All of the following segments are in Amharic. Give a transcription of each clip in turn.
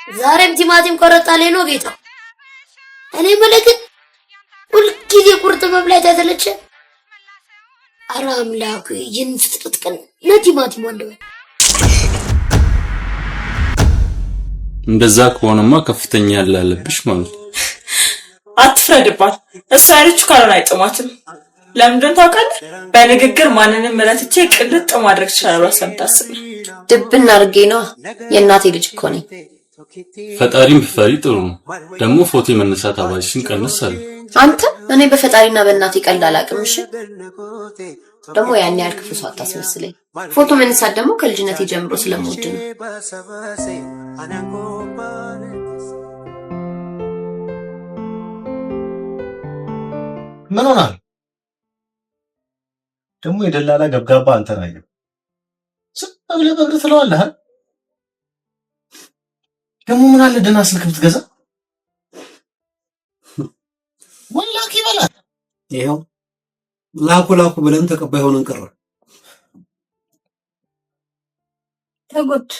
ዛሬም ቲማቲም ቆረጣሌ ነው ጌታ። እኔ መለከት ሁልጊዜ ቁርጥ መብላት ያተለቸ። ኧረ አምላክ ይህን ፍጥረት ቀን ለቲማቲም ወንደው። እንደዛ ከሆነማ ከፍተኛ ያላለብሽ ማለት ነው። አትፍረድባት። እሷ ያለችው ካሮን አይጥማትም። ለምንድን ታውቃለህ? በንግግር ማንንም መረትቼ ቅልጥ ማድረግ ይችላል ሰምታስብ። ድብና አድርጌ ነው። የእናቴ ልጅ እኮ ነኝ። ፈጣሪም በፈሪ ጥሩ ነው። ደግሞ ፎቶ መነሳት አባልሽን ቀንሳለ። አንተ እኔ በፈጣሪና በእናቴ ቀልድ አላውቅም። እሺ ደግሞ ያን ያህል ክፉ ሰው አታስመስለኝ። ፎቶ መነሳት ደግሞ ከልጅነቴ ጀምሮ ስለምወድ ነው። ምን ሆናል? ደግሞ የደላላ ገብጋባ አንተ ነህ። ብለህ በእግርህ ትለዋለህ። ደግሞ ምን አለ ደህና ስልክ ብትገዛ? ወላሂ ይበላል። ይሄው ላኩ ብለን ተቀባይ ሆነን ቀረ። ተጎድ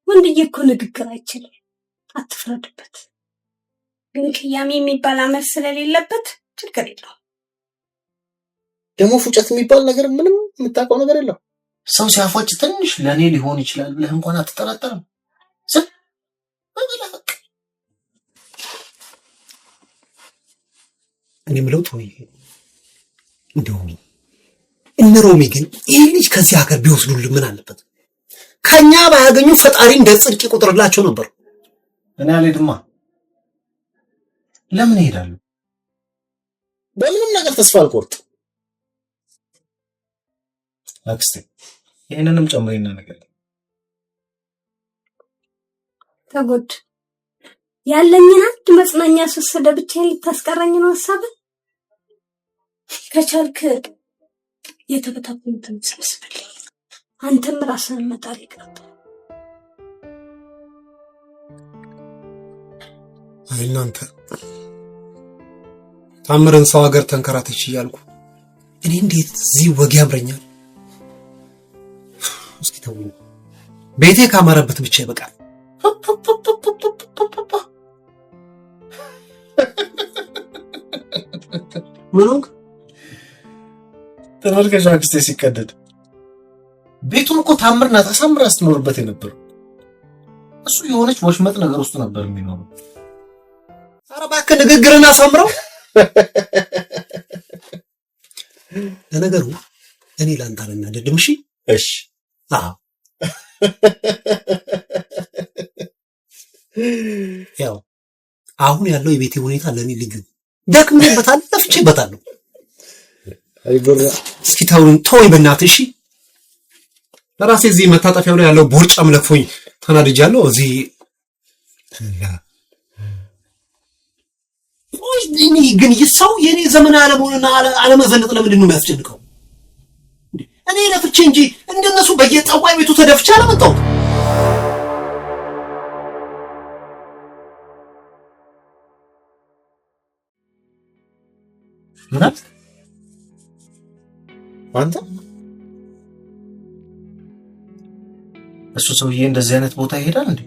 ወንድዬ እኮ ንግግር አይችልም። አትፍረድበት። ግን ቅያሜ የሚባል አመል ስለሌለበት ችግር የለውም። ደግሞ ፉጨት የሚባል ነገር ምንም የምታውቀው ነገር የለም። ሰው ሲያፏጭ ትንሽ ለኔ ሊሆን ይችላል ብለህ እንኳን አትጠራጠርም። እኔ ምለው ቶይ እንደው እነ ሮሚ ግን ይሄ ልጅ ከዚህ ሀገር ቢወስዱልን ምን አለበት? ከኛ ባያገኙ ፈጣሪ እንደ ጽድቅ ቁጥርላቸው ነበር። እኔ አልሄድማ። ለምን ይሄዳሉ? በምንም ነገር ተስፋ አልቆርጥም። አክስቴ ይሄንንም ጨምሪና ነገር ተጎድ ያለኝን አንድ መጽናኛ ስሰደ ብቻዬን ልታስቀረኝ ነው ሐሳብህ? ከቻልክ የተበታተኑትን ሰብስብልኝ። አንተም ራስህን መጣል ይቅርብ። አይ እናንተ ታምረን ሰው ሀገር ተንከራተች እያልኩ እኔ እንዴት እዚህ ወግ ያምረኛል? እስኪ ተው ቤቴ ካማረበት ብቻ ይበቃል። ምኑን ተመልከሽ አክስቴ ሲቀደድ ቤቱን እኮ ታምርና ታሳምራ ስትኖርበት የነበረው እሱ የሆነች ወሽመጥ ነገር ውስጥ ነበር የሚኖረው። ኧረ እባክህ ንግግርን አሳምረው። ለነገሩ እኔ ላንተ አልናደድም። እሺ እሺ። ያው አሁን ያለው የቤቴ ሁኔታ ለኔ ልዩ ደክሜበታል፣ ለፍቼበታለሁ። አይጎራ እስኪ ተወኝ በእናትህ እሺ። ለራሴ እዚህ መታጠፊያው ላይ ያለው ቦርጫም ለክፎኝ ተናድጃለሁ። እዚህ እኔ ግን ይሳው የኔ ዘመን አለመሆንና አለመዘነጥ ለምንድን ነው የሚያስጨንቀው? እኔ ለፍቼ እንጂ እንደነሱ በየጠዋይ ቤቱ ተደፍቼ አለመጣሁት። ምናት አንተ እሱ ሰውዬ እንደዚህ አይነት ቦታ ይሄዳል እንዴ?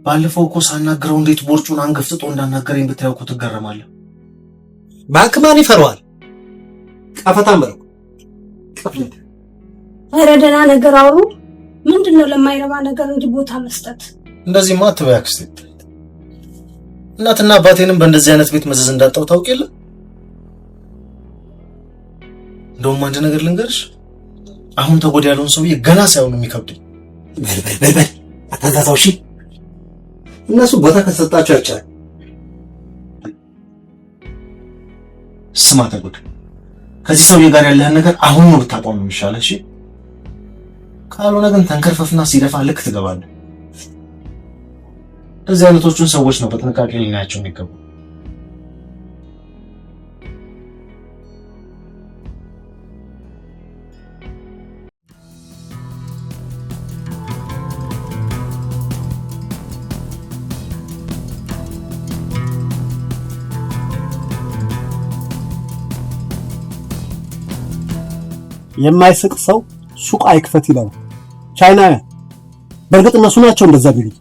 ባለፈው እኮ ሳናግረው እንዴት ቦርጩን አንገፍጥጦ እንዳናገረኝ ብታየው እኮ ትገረማለህ። እባክህ ማን ይፈራዋል? ቀፈታም በለው ቀፍለት። ኧረ ደህና ነገር አውሩ። ምንድነው ለማይረባ ነገር እንጂ ቦታ መስጠት? እንደዚህማ አትበይ አክስቴ። እናትና አባቴንም በእንደዚህ አይነት ቤት መዘዝ እንዳጣው ታውቅ የለ። እንደውም አንድ ነገር ልንገርሽ፣ አሁን ተጎዳ ያለውን ሰውዬ ገና ሳይሆን የሚከብደኝ። በል አታዛዛው እሺ። እነሱ ቦታ ከሰጣቸው ያጫል። ስማ ተጎዳ፣ ከዚህ ሰውዬ ጋር ያለህን ነገር አሁን ነው ብታቆም ነው የሚሻለው። እሺ ካልሆነ ግን ተንከርፈፍና ሲደፋ ልክ ትገባለህ። እዚህ አይነቶቹን ሰዎች ነው በጥንቃቄ ልናያቸው የሚገቡ። የማይስቅ ሰው ሱቅ አይክፈት ይላል ቻይናውያን። በእርግጥ እነሱ ናቸው እንደዛ ቢሉት።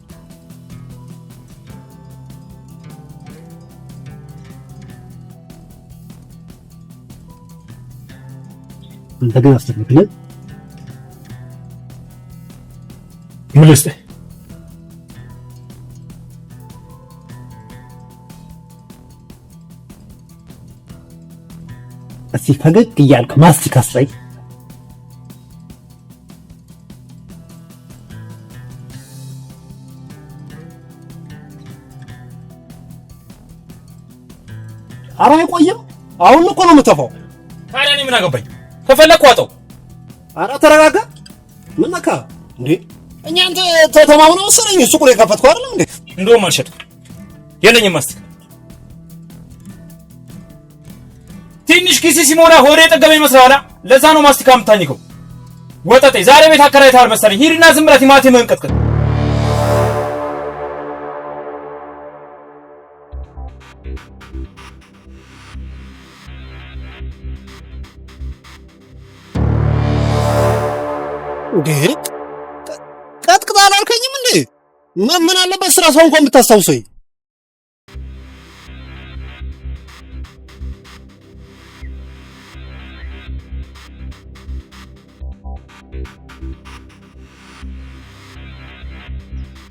አንተ ግን አስተካክለህ ምን ልስጥህ? እስኪ ፈገግ እያልክ ማስቲካ ስጠኝ። ኧረ አይቆይም። አሁን እኮ ነው የምተፋው። ታዲያ እኔ ምን አገባኝ? ከፈለክ ዋጠው። ኧረ ተረጋጋ። ምን ነካ እንዴ? እኛ አንተ ተማምነው መሰለኝ ሱቁን የከፈትከው አይደል እንዴ? እንደውም አልሸጥኩም፣ የለኝም ማስቲካ። ትንሽ ኪስ ሲሞላ ሆዴ የጠገበ ይመስላል። ለዛ ነው ማስቲካ የምታኝከው። ወጠጤ ዛሬ ቤት አከራይተሃል መሰለኝ። ሂድና ዝም ብለህ ቲማቲምህን ቀጥቅጥ። እንዴ ቀጥቅጣ አላልከኝም እንዴ? ምን አለበት ስራ ሰው እንኳን ብታስታውሰኝ።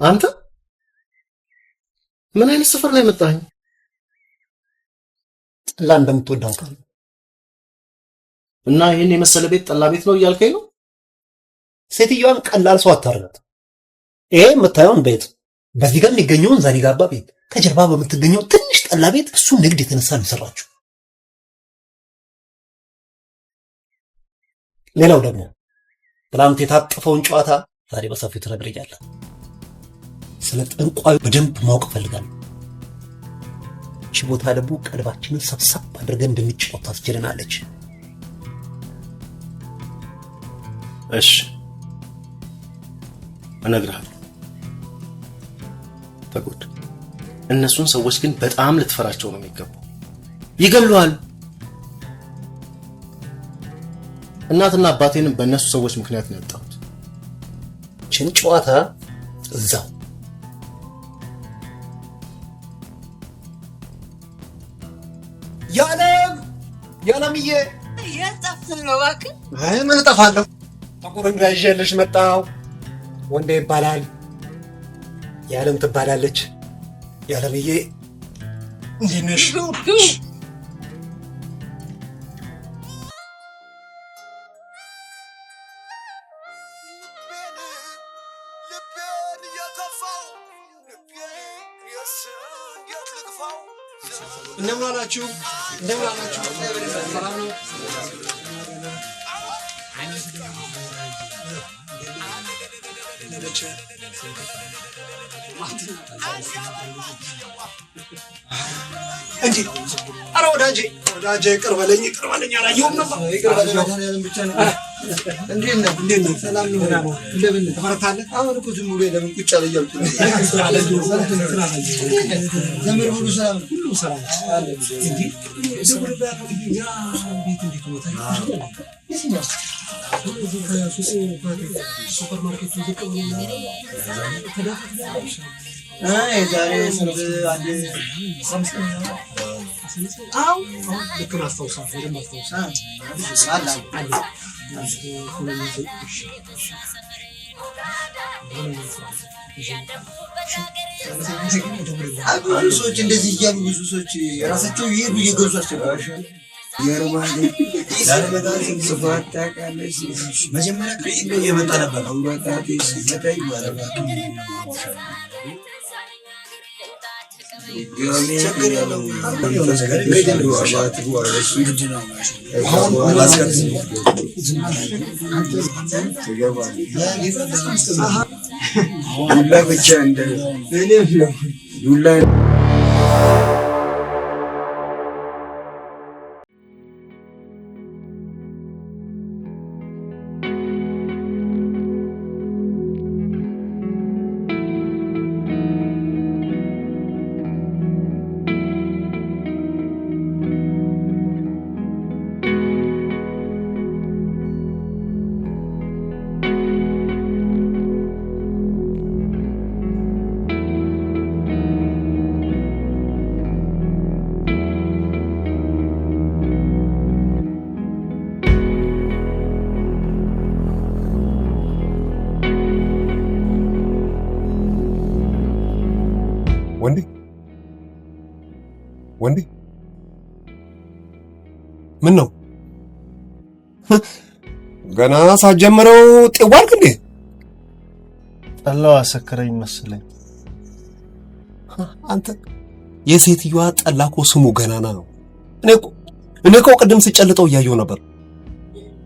አንተ ምን አይነት ሰፈር ላይ መጣኸኝ? ጠላ እንደምትወድ አውቃለሁ። እና ይሄን የመሰለ ቤት ጠላ ቤት ነው እያልከኝ ነው? ሴትዮዋን ቀላል ሰው አታርጋት። ይሄ የምታየውን ቤት፣ በዚህ ጋር የሚገኘውን ዛኒጋባ ቤት፣ ከጀርባ በምትገኘው ትንሽ ጠላ ቤት እሱ ንግድ የተነሳ ነው የሰራችው። ሌላው ደግሞ ትናንት የታጠፈውን ጨዋታ ዛሬ በሰፊው ትነግረኛለህ። ስለ ጠንቋዩ በደንብ ማወቅ እፈልጋለሁ። እቺ ቦታ ደግሞ ቀልባችንን ሰብሰብ አድርገን እንድንጫወት ታስችለናለች። እሺ እነግርሃለሁ። ተጎድ እነሱን ሰዎች ግን በጣም ልትፈራቸው ነው የሚገባው። ይገሉሃል። እናትና አባቴንም በእነሱ ሰዎች ምክንያት ነው ያጣሁት። ችን ጨዋታ እዛው ያለምዬ የጠፍተህ ነው እባክህ። አይ ምን እጠፋለሁ? ጥቁር እንግዳ ይዤልሽ መጣሁ። ወንዴ ይባላል፣ ያለም ትባላለች። ያለምዬ እንዴት ነሽ? እንደምን አላችሁ? እንደምን አላችሁ? ሰላም ነው? እንዴ! ኧረ ወዳጄ ይቅር በለኝ አላየሁም ነበር። እንዴት ነህ? ሰላም ነው? እንደምን ተፈረታለህ? አሁን እኮ ዝም ብሎ ለምን ቁጭ አለ እያልኩ ነው። ዘመድ ሁሉ ሰላም፣ ሁሉ ሰላም አለ። እንዴ ሱፐር ማርኬቱ ዝቅ ብሎ ዛሬ ስንት አንድ ሳምስት አው ልክ ማስታውሳት ወደ ማስታውሳት አለ ብዙ ሰዎች እንደዚህ እያሉ ብዙ ሰዎች የራሳቸው ይሄዱ እየገዙ አስቸጋሪ መጀመሪያ ከኢንዶ እየመጣ ነበር። ችግር የለም። ወንዴ ምን ነው ገና ሳትጀምረው ጤዋልክ እንዴ? ጠላው አሰከረኝ መሰለኝ። አንተ የሴትዮዋ ጠላ እኮ ስሙ ገናና ነው። እኔ እኮ ቅድም ስጨልጠው እያየሁ ነበር።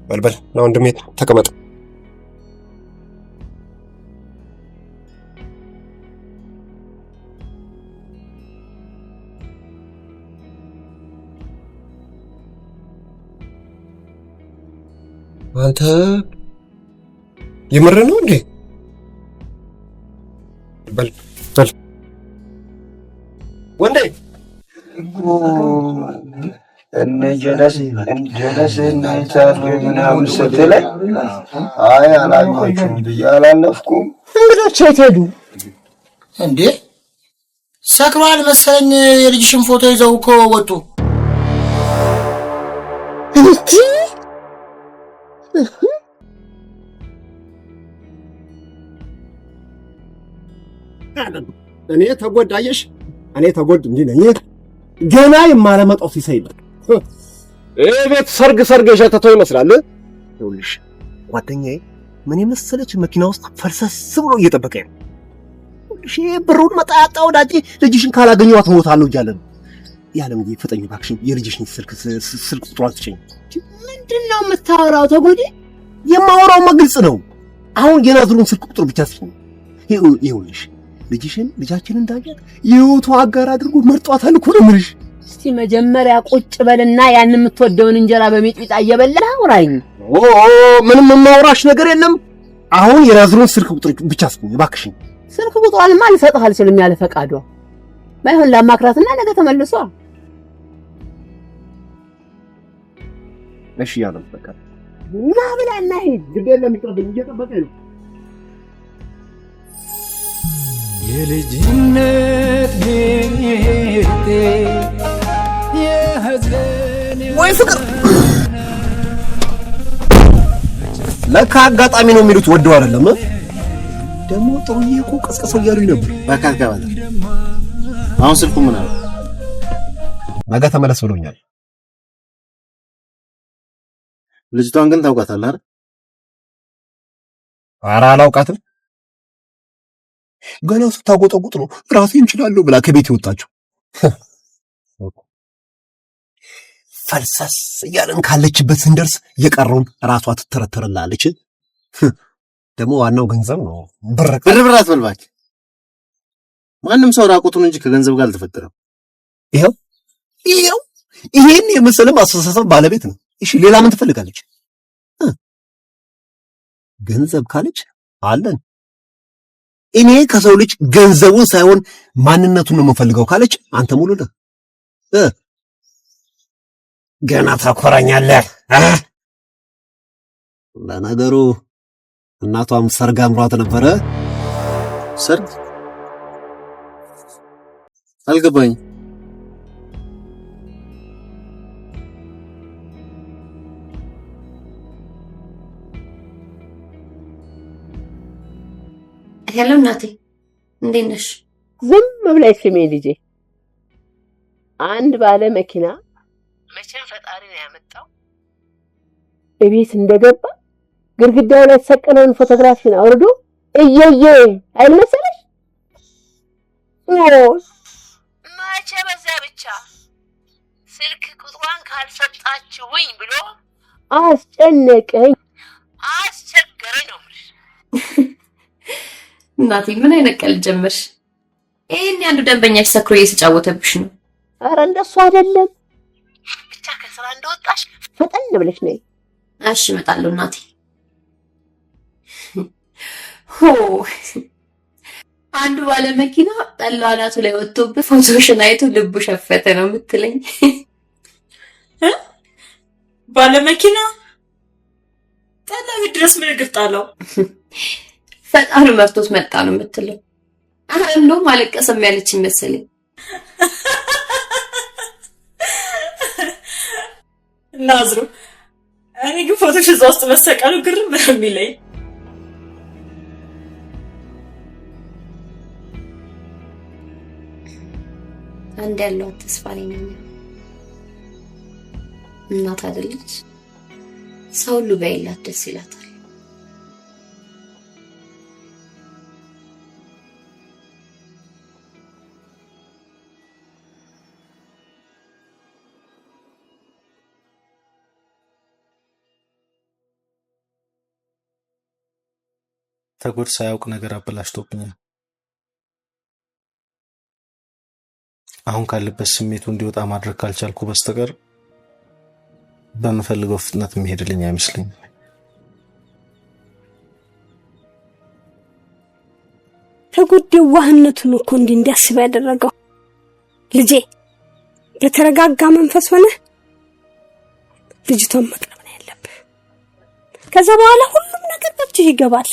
በልበል ና ወንድሜ ተቀመጥ። አንተ የምር ነው እንዴ? በል ወንዴ እነ ጀለስ እና ይታሉ ምናምን ስትለኝ አይ አላየሁም ብዬ አላለፍኩም። እንግዶች የት ሄዱ እንዴ? ሰክሯል መሰለኝ። የልጅሽን ፎቶ ይዘው እኮ ወጡ። እንዴ እኔ ተጎዳየሽ እኔ ተጎድ እንዴ ነኝ ገና የማለመጣው ሲሰይል ቤት ሰርግ የሸተተው ይመስላል። ይኸውልሽ ጓደኛዬ ምን የመሰለች መኪና ውስጥ ፈልሰስ ብሎ እየጠበቀ ነው። ይኸውልሽ ብሩን መጣጣ ወዳጄ ልጅሽን ካላገኘኋት እሞታለሁ እያለ ነው። ያለም ጊዜ ፍጠኝ እባክሽን የልጅሽን ስልክ ቁጥሯን ስጪኝ። ምንድነው የምታወራው? ተጎዲ የማወራው ግልጽ ነው። አሁን የናዝሩን ስልክ ቁጥር ብቻ ስጪኝ። ይኸውልሽ ልጃችንን እንዳያት የህይወቱ አጋር አድርጎ መርጧታል እኮ ነው የምልሽ። እስቲ መጀመሪያ ቁጭ በልና ያን የምትወደውን እንጀራ በሚጥሚጣ እየበላህ አውራኝ። ምንም የማወራሽ ነገር የለም። አሁን የናዝሩን ስልክ ቁጥር ብቻ ስጪኝ እባክሽን። ስልክ ቁጥሯንማ ልሰጥህ አልችልም ያለ ፈቃዷ። ባይሆን ላማክራትና ነገ ተመልሷ። እሺ ያለም በቃ ና ብላና ሂድ። ግዴለ የሚጠብቅ እየጠበቀኝ ነው። የልጅነት ቤቴ የሐዘን ወይ ፍቅር ለካ አጋጣሚ ነው የሚሉት ወደው አይደለም። ደግሞ ጥሩዬ እኮ ቀስቀሰው እያሉኝ ነበር። ባካካባለ አሁን ስልኩ ምን አለ? ነገ ተመለስ ብሎኛል። ልጅቷን ግን ታውቃታለህ አይደል? ኧረ አላውቃትም። ገና ስታጎጠጉጥ ነው ራሴ እንችላለሁ ብላ ከቤት የወጣችው። ፈልሰስ እያለን ካለችበት ስንደርስ የቀረውን ራሷ ትተረተርላለች። ደግሞ ዋናው ገንዘብ ነው። ብር አትበልባክ። ማንም ሰው ራቁቱን እንጂ ከገንዘብ ጋር አልተፈጠረም። ይሄን የመሰለ ማስተሳሰብ ባለቤት ነው። እሺ ሌላ ምን ትፈልጋለች? ገንዘብ ካለች አለን። እኔ ከሰው ልጅ ገንዘቡን ሳይሆን ማንነቱን ነው የምፈልገው ካለች አንተ ሙሉ ነህ። ገና ታኮራኛለህ። ለነገሩ እናቷም ሰርግ አምሯት ነበረ። ሰርግ አልገባኝ። ሄሎ እናቴ እንዴት ነሽ? ዝም ብለሽ ስሜ ልጄ። አንድ ባለ መኪና መቼም ፈጣሪ ነው ያመጣው። እቤት እንደገባ ግድግዳው ላይ የተሰቀለውን ፎቶግራፍሽን አውርዶ እየየ አይል መሰለሽ? መቼ በዛ ብቻ ስልክ ቁጥሯን ካልሰጣችሁኝ ብሎ አስጨነቀኝ፣ አስቸገረኝ ነው የምልሽ። እናቴ ምን አይነት ቀልድ ጀመርሽ? ይሄን አንዱ ደንበኛሽ ሰክሮ እየተጫወተብሽ ነው። ኧረ እንደሱ አይደለም። ብቻ ከስራ እንደወጣሽ ፈጠን ብለሽ ነይ። እሺ እመጣለሁ እናቴ። አንዱ ባለ መኪና ጠላ አናቱ ላይ ወጥቶብህ ፎቶሽን አይቶ ልቡ ሸፈተ ነው የምትለኝ? ባለ መኪና ጠላ ቤት ድረስ ምን እግር ጣለው? ፈጣሪ መርቶት መጣ ነው የምትለው? እንደውም አለቀሰም ያለች መሰለኝ። ናዝሩ እኔ ግን ፎቶሽ እዛ ውስጥ መሰቀሉ ግርም ነው የሚለኝ። አንድ ያለው ተስፋ ነኝ እናት አይደለች ሰው ሁሉ በይላት ደስ ይላታል። ተጎድ ሳያውቅ ነገር አበላሽቶብኛል። አሁን ካለበት ስሜቱ እንዲወጣ ማድረግ ካልቻልኩ በስተቀር በምፈልገው ፍጥነት የሚሄድልኝ አይመስለኝም። ተጎድ ዋህነቱን እኮ እንዲያስብ ያደረገው ልጄ በተረጋጋ መንፈስ ሆነ ልጅቷን መቅረብ ነው ያለብህ። ከዛ በኋላ ሁሉም ነገር በእጅህ ይገባል።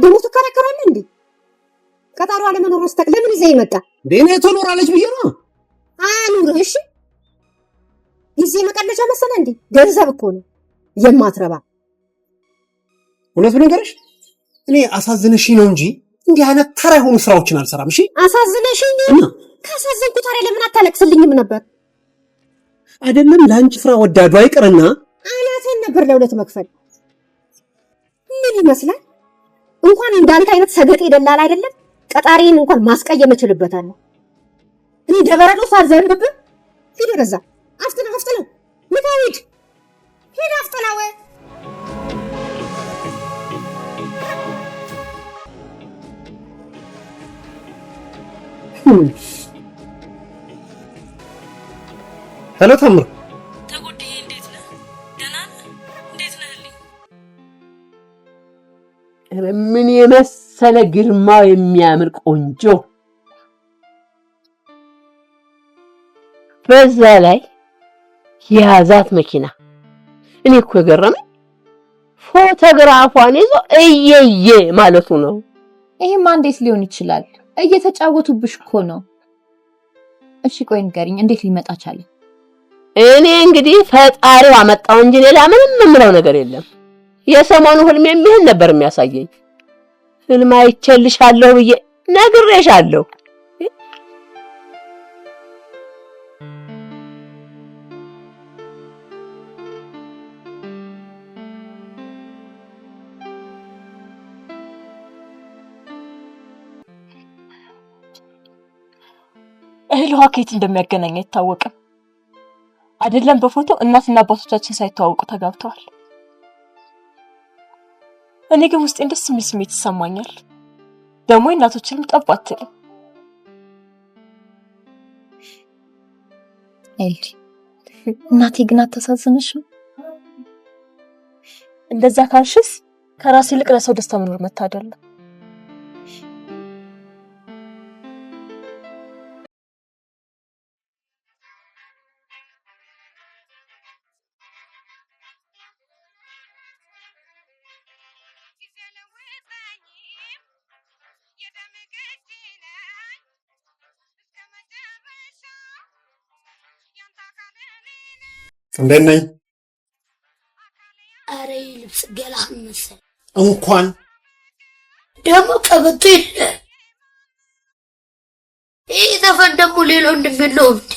ደሞ ተከራከራለህ እንዴ? ቀጣሩ አለመኖር ወስተክ ለምን ይዘህ ይመጣ? ደኔ ትኖራለች ብዬ ነው። አኑር እሺ። ይዘህ መቀለጃ መሰለ እንዴ? ገንዘብ እኮ ነው የማትረባ። እውነት ነገርሽ እኔ አሳዝነሽኝ ነው እንጂ እንዲህ አይነት ተራ የሆኑ ስራዎችን አልሰራም። እሺ አሳዝነሽኝ ነው? ካሳዘንኩ ታዲያ ለምን አታለቅስልኝም ነበር? አይደለም ለአንቺ ፍራ ወዳዱ አይቀርና አናቴን ነበር ለሁለት መክፈል። ምን ይመስላል? እንኳን እንዳንተ አይነት ሰገጤ ደላላ አይደለም ቀጣሪን እንኳን ማስቀየም እችልበታለሁ። እኔ ደበረዶ ሳልዘርብብ ሂድ ወደዛ። አፍጥነው ምታዊድ ሂድ አፍጥነው። ሄሎ ታምር ተጎድዬ እንዴት ነህ? ደህና ነህ? እንዴት ነህልኝ? ምን የመሰለ ግርማው የሚያምር ቆንጆ፣ በዛ ላይ የያዛት መኪና። እኔ እኮ የገረመኝ ፎቶግራፏን ይዞ እየየ ማለቱ ነው። ይሄማ እንዴት ሊሆን ይችላል? እየተጫወቱብሽ እኮ ነው። እሺ ቆይ ንገሪኝ፣ እንዴት ሊመጣ ቻለ? እኔ እንግዲህ ፈጣሪው አመጣው እንጂ ሌላ ምንም የምለው ነገር የለም። የሰሞኑ ህልሜ ይሄን ነበር የሚያሳየኝ። ህልም አይቼልሻለሁ ብዬ ነግሬሻለሁ። እህል ከየት እንደሚያገናኝ አይታወቅም። አይደለም በፎቶ እናትና አባቶቻችን ሳይተዋወቁ ተጋብተዋል። እኔ ግን ውስጤን ደስ የሚል ስሜት ይሰማኛል። ደግሞ እናቶችንም ጠብ አትልም። ኤልዲ እናቴ ግን አታሳዝንሽም? እንደዛ ካልሽስ ከራስ ይልቅ ለሰው ደስታ መኖር መታደል ነው። እንዴት ነኝ? አረ ልብስ ገላህን መሰል እንኳን ደግሞ ቀበቶ የለ። ይህ ዘፈን ደግሞ ሌላ እንደሚለው እንዴ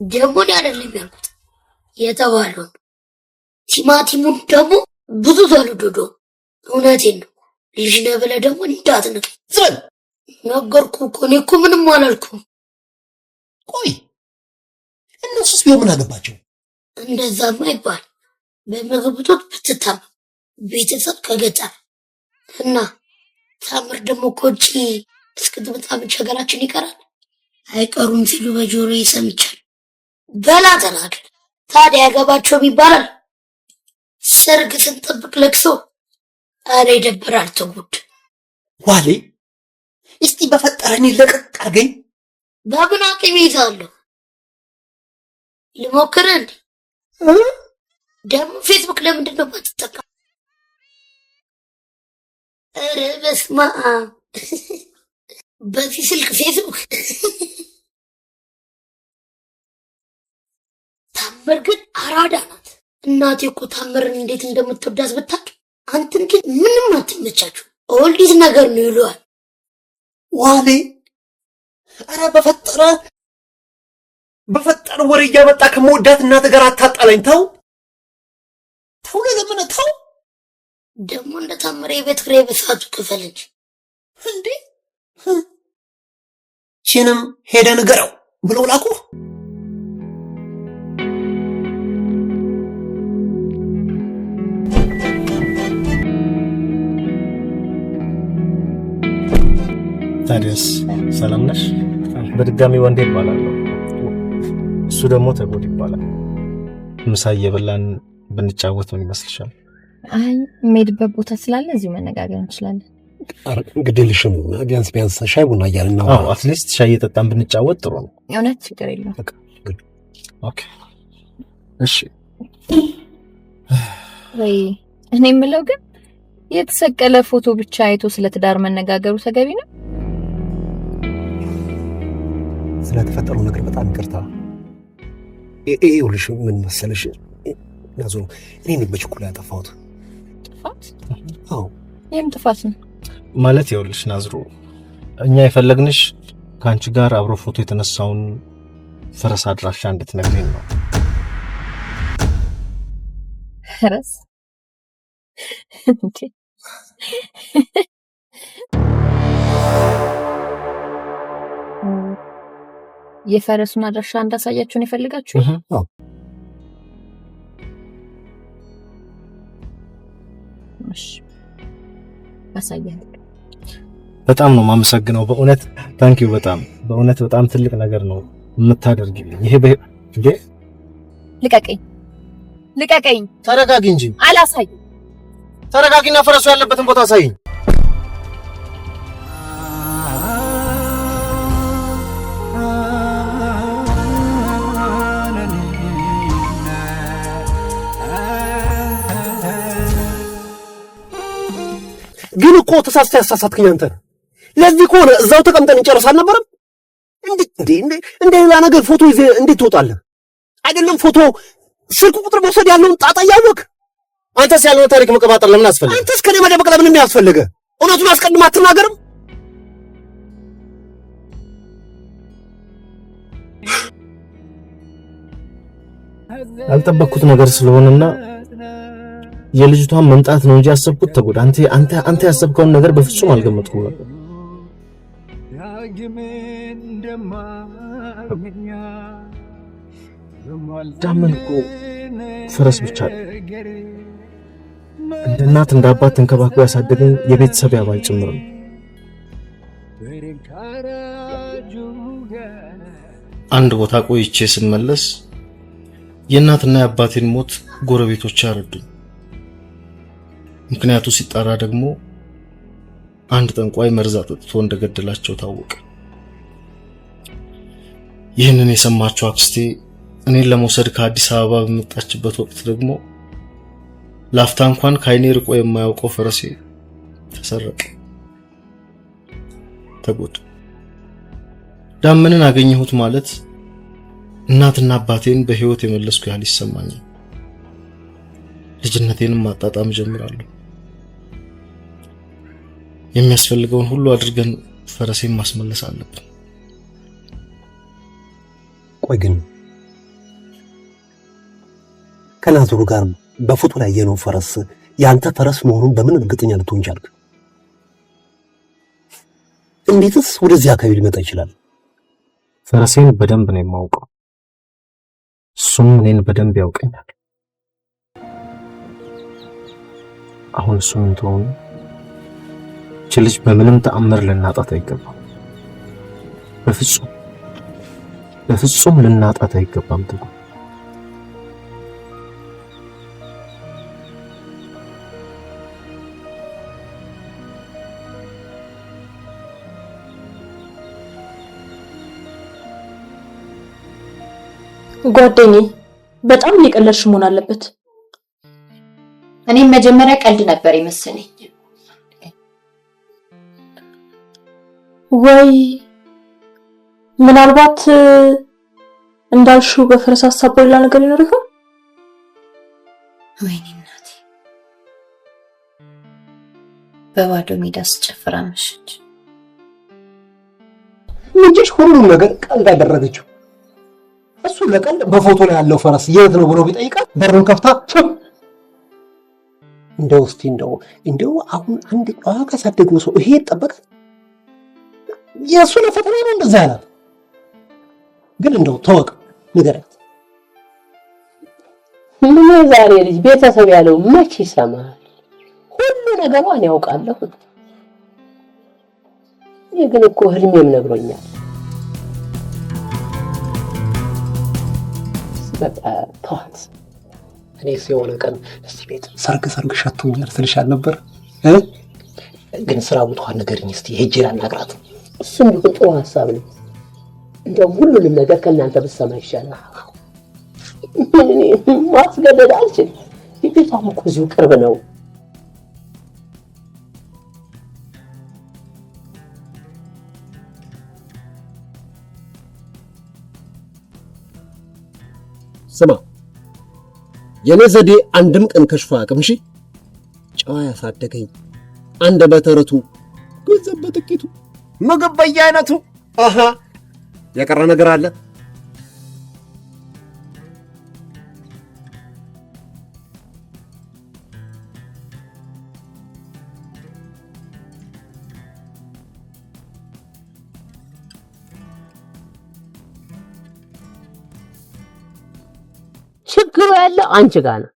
ደግሞ አይደለም ያልኩት የተባለው። ቲማቲሙን ደግሞ ብዙ ተልዶዶ። እውነቴን ነው። ልጅ ነህ ብለህ ደግሞ እንዳትነግረኝ። ዝም ነገርኩህ እኮ እኔ እኮ ምንም አላልኩም። ቆይ እነሱስ ቢሆን ምን አገባቸው? እንደዛማ ይባል በምግብ እጦት ብትታመም ቤተሰብ ከገጠር እና ታምር ደግሞ ከውጭ እስክትመጣ መቸገራችን ይቀራል። አይቀሩም ሲሉ በጆሮዬ ሰምቻለሁ። በላ ተናገር ታዲያ ያገባቸው ይባላል። ሰርግ ስንጠብቅ ለቅሶ። አረ ይደብራል። ተጉድ ዋሌ እስቲ በፈጠረኝ ለቀቅ አድርገኝ። በምን አቅም ይዛለሁ? ልሞክር እንዴ? ደግሞ ፌስቡክ ለምንድን ነው የማትጠቀም? ኧረ በስመ አብ በዚህ ስልክ ፌስቡክ። ታምር ግን አራዳ ናት። እናቴ እኮ ታምርን እንዴት እንደምትወዳት ብታውቅ። አንተን ግን ምንም አትመቻችሁ። ኦልዲዝ ነገር ነው ይሏል። ዋሌ አረ በፈጠረ ወሬ እያመጣ ከመወዳት እናት ጋር አታጣላኝ። ተው ለምን ተው። ደግሞ እንደ ታምሬ የቤት ኪራይ በሰዓቱ ክፈልች እንዴ? ሽንም ሄደ ንገረው ብሎ ላኩ። ታዲያስ ሰላም ነሽ? በድጋሚ ወንዴ ይባላል። እሱ ደግሞ ተጎድ ይባላል። ምሳ እየበላን ብንጫወት ምን ይመስልሻል? አይ የምሄድበት ቦታ ስላለ እዚሁ መነጋገር እንችላለን። ግዴለሽም ቢያንስ ሻይ ቡና እያልን ነው። አዎ አትሊስት ሻይ እየጠጣን ብንጫወት ጥሩ ነው። እውነት ችግር የለውም። ኦኬ እሺ። ወይ እኔ የምለው ግን የተሰቀለ ፎቶ ብቻ አይቶ ስለ ትዳር መነጋገሩ ተገቢ ነው? ስለተፈጠረው ነገር በጣም ይቅርታ። ይኸውልሽ ምን መሰለሽ ናዙ፣ እኔ ነኝ በችኩላ ያጠፋሁት። ጥፋት? አዎ። የምን ጥፋት ነው? ማለት ይኸውልሽ ናዝሩ፣ እኛ የፈለግንሽ ከአንቺ ጋር አብሮ ፎቶ የተነሳውን ፈረስ አድራሻ እንድትነግሪን ነው። ፈረስ? እንዴ የፈረሱን አድራሻ እንዳሳያችሁን ይፈልጋችሁ? አዎ። እሺ አሳያለሁ። በጣም ነው ማመሰግነው። በእውነት ታንኪዩ። በእውነት በጣም ትልቅ ነገር ነው የምታደርጊልኝ። ይሄ እንዴ ልቀቀኝ። ተረጋጊ እንጂ። አላሳይ። ተረጋጊና ፈረሱ ያለበትን ቦታ አሳይኝ። ግን እኮ ተሳስተህ ያሳሳትከኝ አንተ ነህ። ለዚህ ከሆነ እዛው ተቀምጠን እንጨርስ አልነበረም? እንደ ሌላ ነገር ፎቶ ይዘህ እንዴት ትወጣለህ? አይደለም ፎቶ ስልክ ቁጥር መውሰድ ያለውን ጣጣ እያወቅህ አንተስ ያለውን ታሪክ መቀባጠር ለምን አስፈለገ? አንተስ ከኔ መደበቅ ለምን ያስፈልገ? እውነቱን አስቀድመህ አትናገርም? ያልጠበቅኩት ነገር ስለሆነና የልጅቷን መምጣት ነው እንጂ ያሰብኩት ተጎዳ። አንተ ያሰብከውን ነገር በፍጹም አልገመትኩም ነበር። ዳመን እኮ ፈረስ ብቻ እንደ እናት እንደ አባት ተንከባክቦ ያሳደገኝ የቤተሰብ አባል ጭምር ነው። አንድ ቦታ ቆይቼ ስመለስ የእናትና የአባቴን ሞት ጎረቤቶች አረዱኝ። ምክንያቱ ሲጣራ ደግሞ አንድ ጠንቋይ መርዝ አጥጥቶ እንደገደላቸው ታወቀ። ይህንን የሰማችው አክስቴ እኔን ለመውሰድ ከአዲስ አበባ በመጣችበት ወቅት ደግሞ ላፍታ እንኳን ከአይኔ ርቆ የማያውቀው ፈረሴ ተሰረቀ፣ ተጎዳ። ዳመንን አገኘሁት ማለት እናትና አባቴን በህይወት የመለስኩ ያህል ይሰማኛል። ልጅነቴንም ማጣጣም ጀምራለሁ። የሚያስፈልገውን ሁሉ አድርገን ፈረሴን ማስመለስ አለብን። ቆይ ግን ከናዝሩ ጋር በፎቶ ላይ ያየነው ፈረስ ያንተ ፈረስ መሆኑን በምን እርግጠኛ ልትሆን ቻልክ? እንዴትስ ወደዚህ አካባቢ ሊመጣ ይችላል? ፈረሴን በደንብ ነው የማውቀው፣ እሱም እኔን በደንብ ያውቀኛል። አሁን እሱን እንተውን። እቺ ልጅ በምንም ተአምር ልናጣት አይገባም። በፍጹም ልናጣት አይገባም። ተጎ ጓደኛዬ በጣም እየቀለድሽ መሆን አለበት። እኔም መጀመሪያ ቀልድ ነበር የመሰለኝ። ወይ ምናልባት እንዳልሽው በፈረስ ሀሳብ ሌላ ነገር ይኖር ይሆን? ወይኔ እናቴ በባዶ ሜዳ ስጨፍር አመሸች። ልጅሽ ሁሉም ነገር ቀልድ አደረገችው። እሱ ለቀልድ በፎቶ ላይ ያለው ፈረስ የት ነው ብሎ ቢጠይቃት በሩን ከፍታ እንደው እስቲ እንደው አሁን አንድ ጨዋ ካሳደገው ሰው ይሄ ይጠበቃል? የእሱ ለፈተና ነው እንደዛ ያላት። ግን እንደው ተወቅ ንገራት። ምን ዛሬ ልጅ ቤተሰብ ያለው መቼ ይሰማል? ሁሉ ነገሯን ያውቃለሁ። ግን እኮ ህልሜም ነግሮኛል። በቃ ተዋት። እኔ የሆነ ቀን እስቲ ቤት ሰርግ ሸቶኛል ስልሻል ነበር። ግን ስራ ቦታዋን ንገሪኝ እስቲ ሄጄ ላናግራት። እሱም ቢሆን ጥሩ ሀሳብ ነው። እንደውም ሁሉንም ነገር ከእናንተ ብትሰማ ይሻላል። ማስገደድ አልችልም። ቤቷም እኮ እዚሁ ቅርብ ነው። ስማ፣ የኔ ዘዴ አንድም ቀን ከሽፎ አያውቅም። እሺ፣ ጨዋ ያሳደገኝ አንደበተ ርቱዕ፣ ገንዘብ በጥቂቱ፣ ምግብ በየአይነቱ። አሃ የቀረ ነገር አለ? ችግሩ ያለው አንቺ ጋር ነው።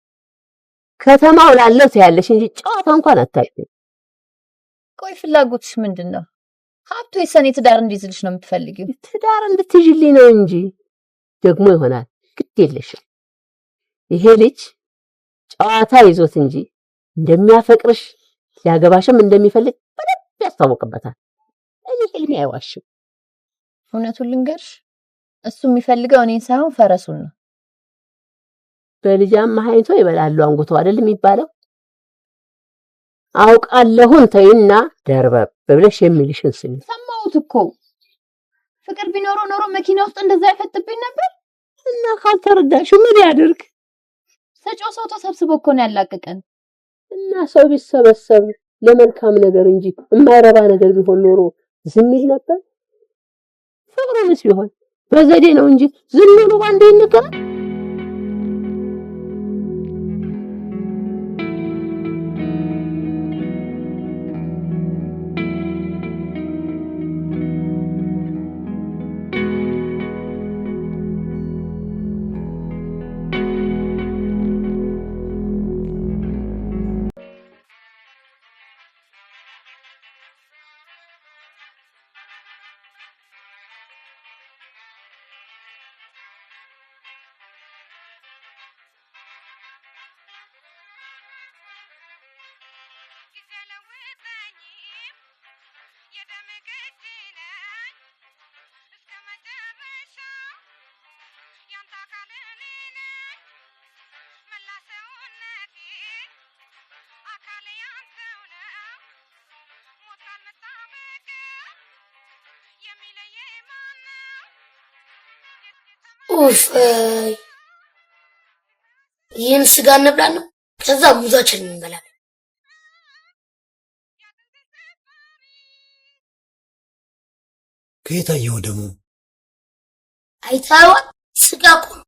ከተማው ላለው ትያለሽ እንጂ ጨዋታ እንኳን አታውቂም። ቆይ ፍላጎትሽ ምንድነው? ሀብቱ የሰኔ ትዳር እንዲይዝልሽ ነው የምትፈልጊው? ትዳር እንድትይዥልኝ ነው እንጂ ደግሞ ይሆናል። ግድ የለሽም። ይሄ ልጅ ጨዋታ ይዞት እንጂ እንደሚያፈቅርሽ ሊያገባሽም እንደሚፈልግ በደንብ ያስታውቅበታል። እኔ ህልሜ አይዋሽም። እውነቱን ልንገርሽ፣ እሱ የሚፈልገው እኔን ሳይሆን ፈረሱን ነው። በልጃም ማህይቶ ይበላሉ አንጎቶ አይደል የሚባለው? አውቃለሁን ተይና ደርበብ ብለሽ የሚልሽን ስሚ። ሰማሁት እኮ ፍቅር ቢኖረው ኖሮ መኪና ውስጥ እንደዛ አይፈጥብኝ ነበር። እና ካልተረዳሽ ምን ያድርግ? ሰጪው ሰው ተሰብስቦ እኮ ነው ያላቀቀን። እና ሰው ቢሰበሰብ ለመልካም ነገር እንጂ የማይረባ ነገር ቢሆን ኖሮ ዝም ይል ነበር? ፍቅሩንስ ቢሆን በዘዴ ነው እንጂ ዝም ብሎ ባንዴ ይነገራል? ኡፍ ይህን ስጋ እንብላ ነው። ከዛ ሙዛችን እንበላለን። ከየት አየኸው ደግሞ? አይተኸዋል? ስጋ እኮ ነው።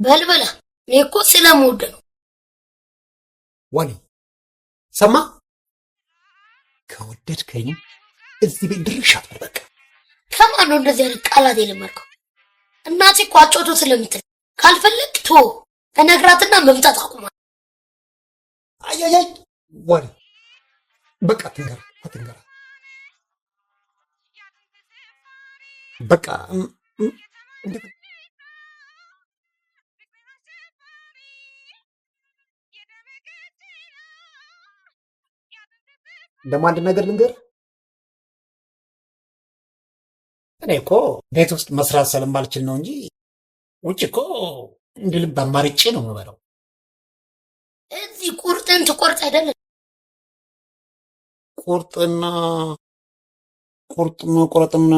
በልበላ። እኔ እኮ ስለምወድ ነው። ዋኔ ሰማ፣ ከወደድከኝ እዚህ ቤት ድርሻ አትበል። በቃ ከማን ነው እንደዚህ አይነት ቃላት የለመድከው? እናቴ እኮ አጫውቶ ስለምትል ካልፈለግ ቶ እነግራትና መምጣት አቁማ። አያያይ ዋኔ በቃ አትንገራ። በቃ ደግሞ አንድ ነገር ልንገር። እኔ እኮ ቤት ውስጥ መስራት ስለማልችል ነው እንጂ ውጭ እኮ እንደ ልብ አማርጬ ነው የምበላው። እዚህ ቁርጥን ትቆርጥ አይደለም? ቁርጥ መቁረጥና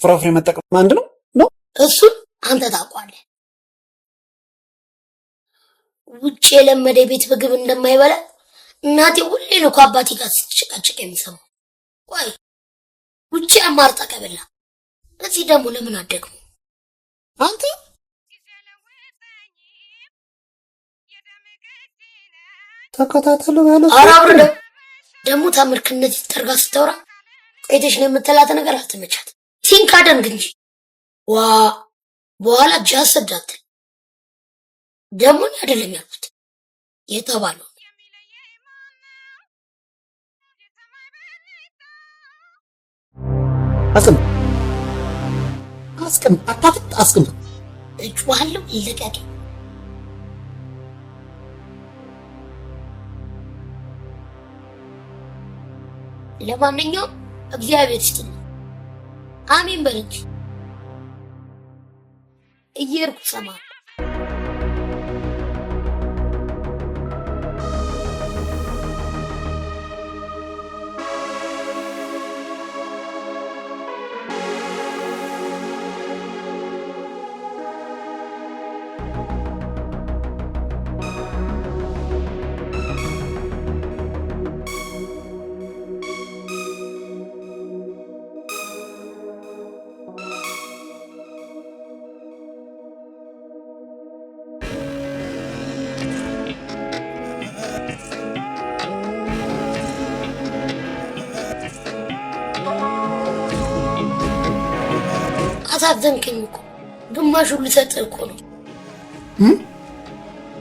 ፍራፍሬ መጠቀም አንድ ነው ነው? እሱን አንተ ታውቋለህ። ውጭ የለመደ ቤት ምግብ እንደማይበላ እናቴ ሁሌ ነው ከአባቴ ጋር ስትጨቃጨቅ የሚሰማው። ቆይ ውጭ አማርጣ ከበላ እዚህ ደግሞ ለምን አደግሙ? አንተ ተከታተሉ ያለው አራብረ ደግሞ ታምርክነት ይተርጋ ስታወራ ቆይተሽ ነው የምትላት ነገር አትመቻት። ሲንክ አደንግ እንጂ ዋ በኋላ ጃሰዳት ደግሞ አይደለም ያልኩት የተባለው አስቀም እጭዋለሁ ይለቀቅ። ለማንኛውም እግዚአብሔር ይስጥልኝ። አሜን በልጅ እየርኩ ሰማል አሳዘንከኝ እኮ ግማሹ ልሰጥህ እኮ ነው።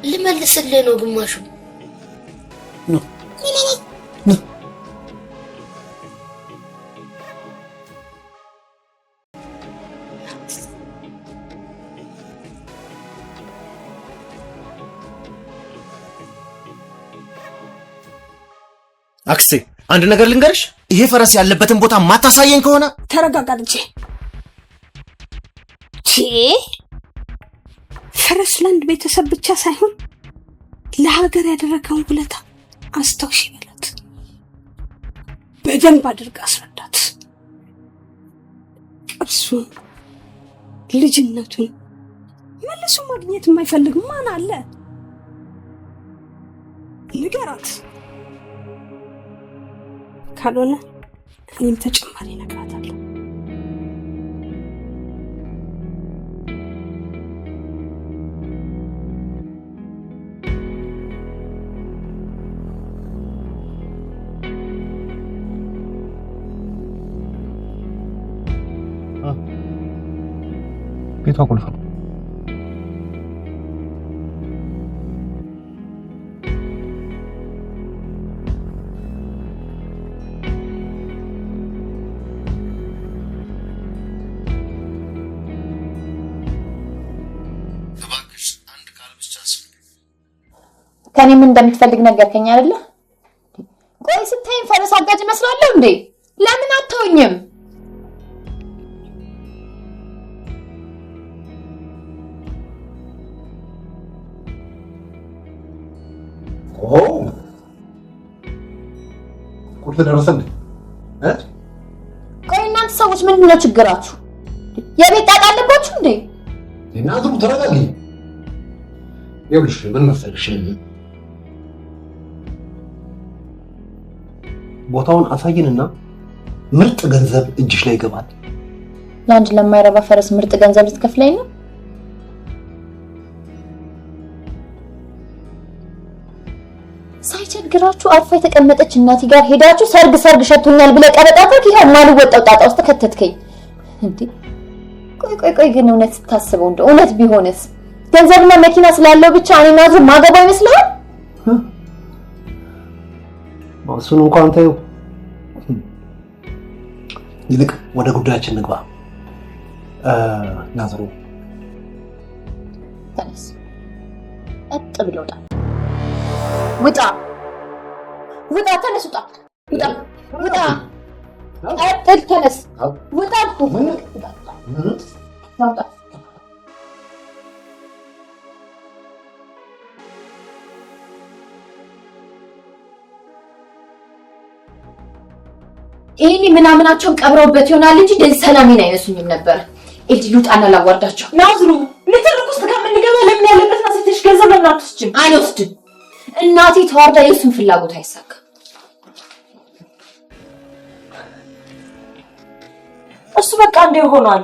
ልመልስልህ ነው ግማሹ ነው። አክስቴ አንድ ነገር ልንገርሽ፣ ይሄ ፈረስ ያለበትን ቦታ ማታሳየኝ ከሆነ ተረጋጋ ልጄ። ፈረስ ለአንድ ቤተሰብ ብቻ ሳይሆን ለሀገር ያደረገውን ውለታ አስታውሽ ይበላት። በደንብ አድርጋ አስረዳት። ቅርሱን፣ ልጅነቱን መልሶ ማግኘት የማይፈልግ ማን አለ? ንገራት። ካልሆነ እኔም ተጨማሪ እነግራታለሁ። ቤቷ ቁልፍ ነው። ከኔ ምን እንደምትፈልግ ነገርከኝ አይደለ? ቆይ ስታይም ፈረስ አጋጭ መስላለሁ እንዴ? ለምን አትተውኝም? ቁልፍ ደረሰ እንዴ? ቆይ እናንተ ሰዎች ምንድን ነው ችግራችሁ? የቤት ጣጣ አለባችሁ እንዴ? እናንተ ተረጋጊ። ይኸውልሽ ምን መሰለሽ፣ ቦታውን አሳይንና ምርጥ ገንዘብ እጅሽ ላይ ይገባል። ለአንድ ለማይረባ ፈረስ ምርጥ ገንዘብ ልትከፍለኝ ነው? ሳይቸግራችሁ አርፋ የተቀመጠች እናቴ ጋር ሄዳችሁ ሰርግ ሸቶኛል ብለህ ቀበጣጥክ። ይሄ ማልወጣው ጣጣ ውስጥ ከተትከኝ እንዴ? ቆይ ግን እውነት ታስበው እንደው እውነት ቢሆንስ ገንዘብና መኪና ስላለው ብቻ እኔና ዙ ማገባ ይመስልሃል? እሱን እንኳን ተይው። ይልቅ ወደ ጉዳያችን ንግባ። ናዝሩ ተነስ፣ ቀጥ ብለው ውጣ፣ ተነስ፣ ውጣ፣ ቀጥል፣ ተነስ፣ ውጣ እኮ ውጣ። ይሄኔ ምናምናቸውን ቀብረውበት ይሆናል እንጂ እንደዚህ ሰላሜን አይነሱኝም ነበር። ኤልዲ ልውጣና ላዋርዳቸው። ናዝሩ ልትርቁስ ጋር ምን ገባ? ለምን ያለበትና ትንሽ ገንዘብ ለእናቱ ስጭኝ። አልወስድም። እናቴ ተዋርዳ የእሱን ፍላጎት አይሳካም። እሱ በቃ እንዲህ ሆኗል።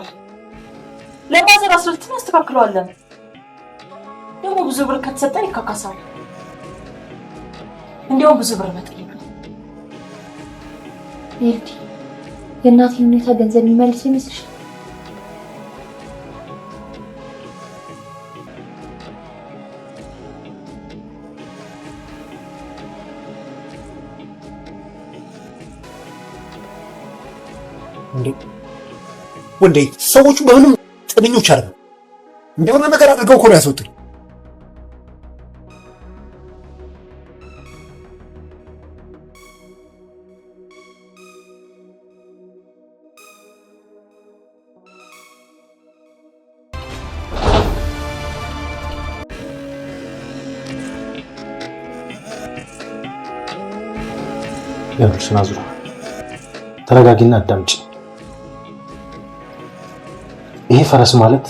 ለማዘር አስረድተን አስተካክለዋለን። ደግሞ ብዙ ብር ከተሰጠን ይካካሳል። እንዲያውም ብዙ ብር መጠየቅ ነው። ይልዲ የእናቴን ሁኔታ ገንዘብ የሚመልስ ይመስልሻል? ወንዴ ሰዎቹ በምንም ጥንኞች አይደለም። እንደሆነ ነገር አድርገው እኮ ነው ያስወጡኝ። ይኸውልሽ ናዝሩ ተረጋጊና አዳምጪ። ይሄ ፈረስ ማለት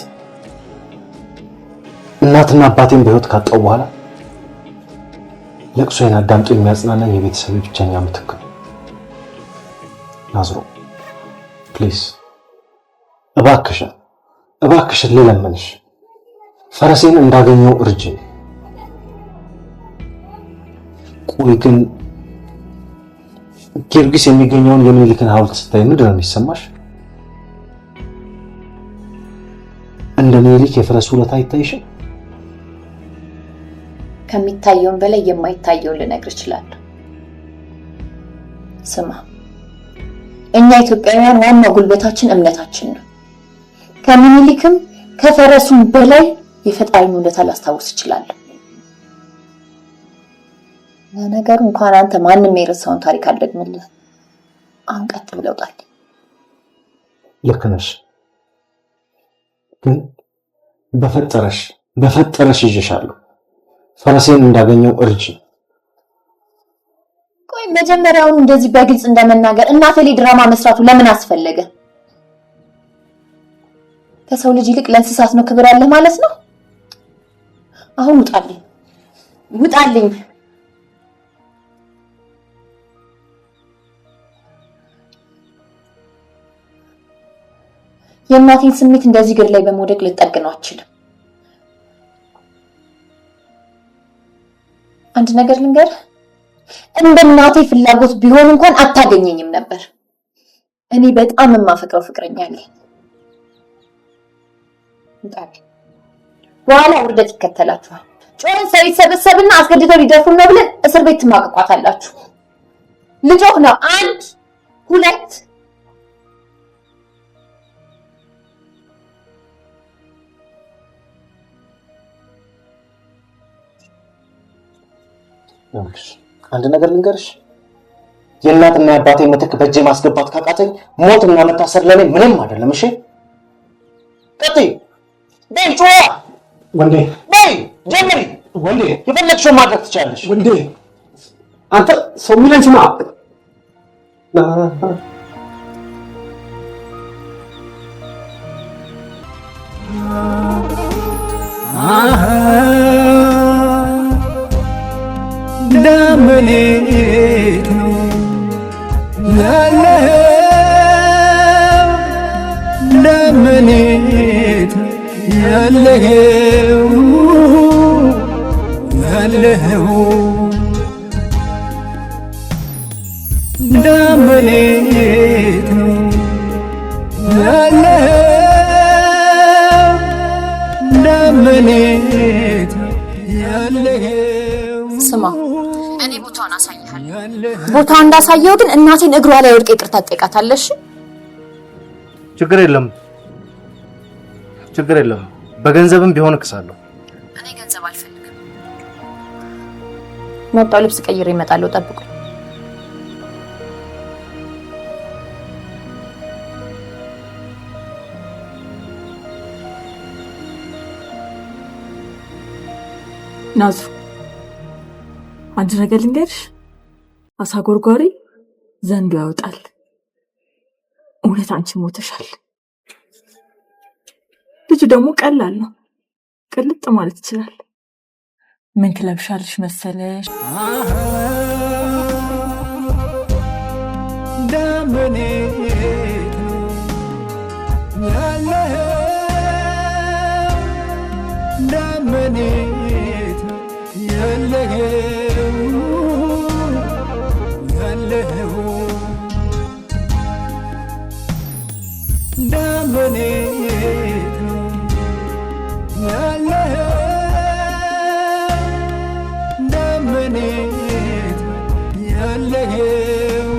እናትና አባቴን በህይወት ካጣው በኋላ ለቅሶዬን አዳምጦ የሚያጽናናኝ የቤተሰቤ ብቸኛ ምትክ ነው። ናዝሩ ፕሊዝ እባክሽን ልለምንሽ ፈረሴን እንዳገኘው እርጅኝ። ቆይ ግን ጊዮርጊስ የሚገኘውን የሚኒሊክን ሐውልት ስታይ ምንድን ነው የሚሰማሽ? እንደ ሚኒሊክ የፈረስ ውለታ አይታይሽም? ከሚታየውን በላይ የማይታየውን ልነግር እችላለሁ። ስማ፣ እኛ ኢትዮጵያውያን ዋና ጉልበታችን እምነታችን ነው። ከሚኒሊክም ከፈረሱም በላይ የፈጣሪን ውለታ ላስታውስ እችላለሁ። ለነገሩ እንኳን አንተ ማንም የረሳውን ታሪክ አልደግምልህ። አሁን ቀጥ ብለው ጣል። ልክ ነሽ፣ ግን በፈጠረሽ ይዤሻለሁ። ፈረሴን እንዳገኘው እርጅ። ቆይ መጀመሪያውኑ እንደዚህ በግልጽ እንደመናገር እናቴ ላይ ድራማ መስራቱ ለምን አስፈለገ? ከሰው ልጅ ይልቅ ለእንስሳት ነው ክብር ያለ ማለት ነው። አሁን ውጣልኝ። የእናቴን ስሜት እንደዚህ ግር ላይ በመውደቅ ልጠግነው አልችልም። አንድ ነገር ልንገር፣ እንደ እናቴ ፍላጎት ቢሆን እንኳን አታገኘኝም ነበር። እኔ በጣም የማፈቅረው ፍቅረኛ አለኝ። በኋላ ውርደት ይከተላችኋል። ጮን ሰው ይሰበሰብና አስገድደው ሊደፍሩ ነው ብለን እስር ቤት ትማቅቋታላችሁ። ልጆች ነው 1 2 አንድ ነገር ልንገርሽ፣ የእናትና የአባቴ ምትክ በእጄ ማስገባት ካቃተኝ ሞትና መታሰር ለኔ ምንም አይደለም። እሺ ቀጥይ። በይ ጮህ ወንዴ፣ በይ ጀምሪ ወንዴ። የፈለግሽውን ማድረግ ትችላለሽ ወንዴ። አንተ ሰው የሚለን ስማ። ለምኔት ነው ያለኸው? ለምኔት ያለኸው? ለምኔት ነው ያለኸው? ለምኔት ያለኸው? ስማ፣ እኔ ቦታውን አሳይሃለሁ። ቦታውን እንዳሳየው ግን እናቴን እግሯ ላይ ወድቄ ይቅርታ ትጠይቃታለሽ። ችግር የለም። በገንዘብም ቢሆን እክሳለሁ። እኔ ገንዘብ አልፈልግም። መጣው ልብስ ቀይሬ እመጣለሁ። ጠብቁኝ። ናዙ፣ አንድ ነገር ልንገርሽ፣ አሳ ጎርጓሪ ዘንዶ ያወጣል። እውነት አንቺ ሞተሻል። ልጁ ደግሞ ቀላል ነው፣ ቅልጥ ማለት ይችላል። ምን ትለብሻለሽ መሰለሽ? ዳመኔት ነው ያለኸው ዳመኔት ነው ያለኸው ዳመኔት ነው ያለኸው ዳመኔት ነው ያለኸው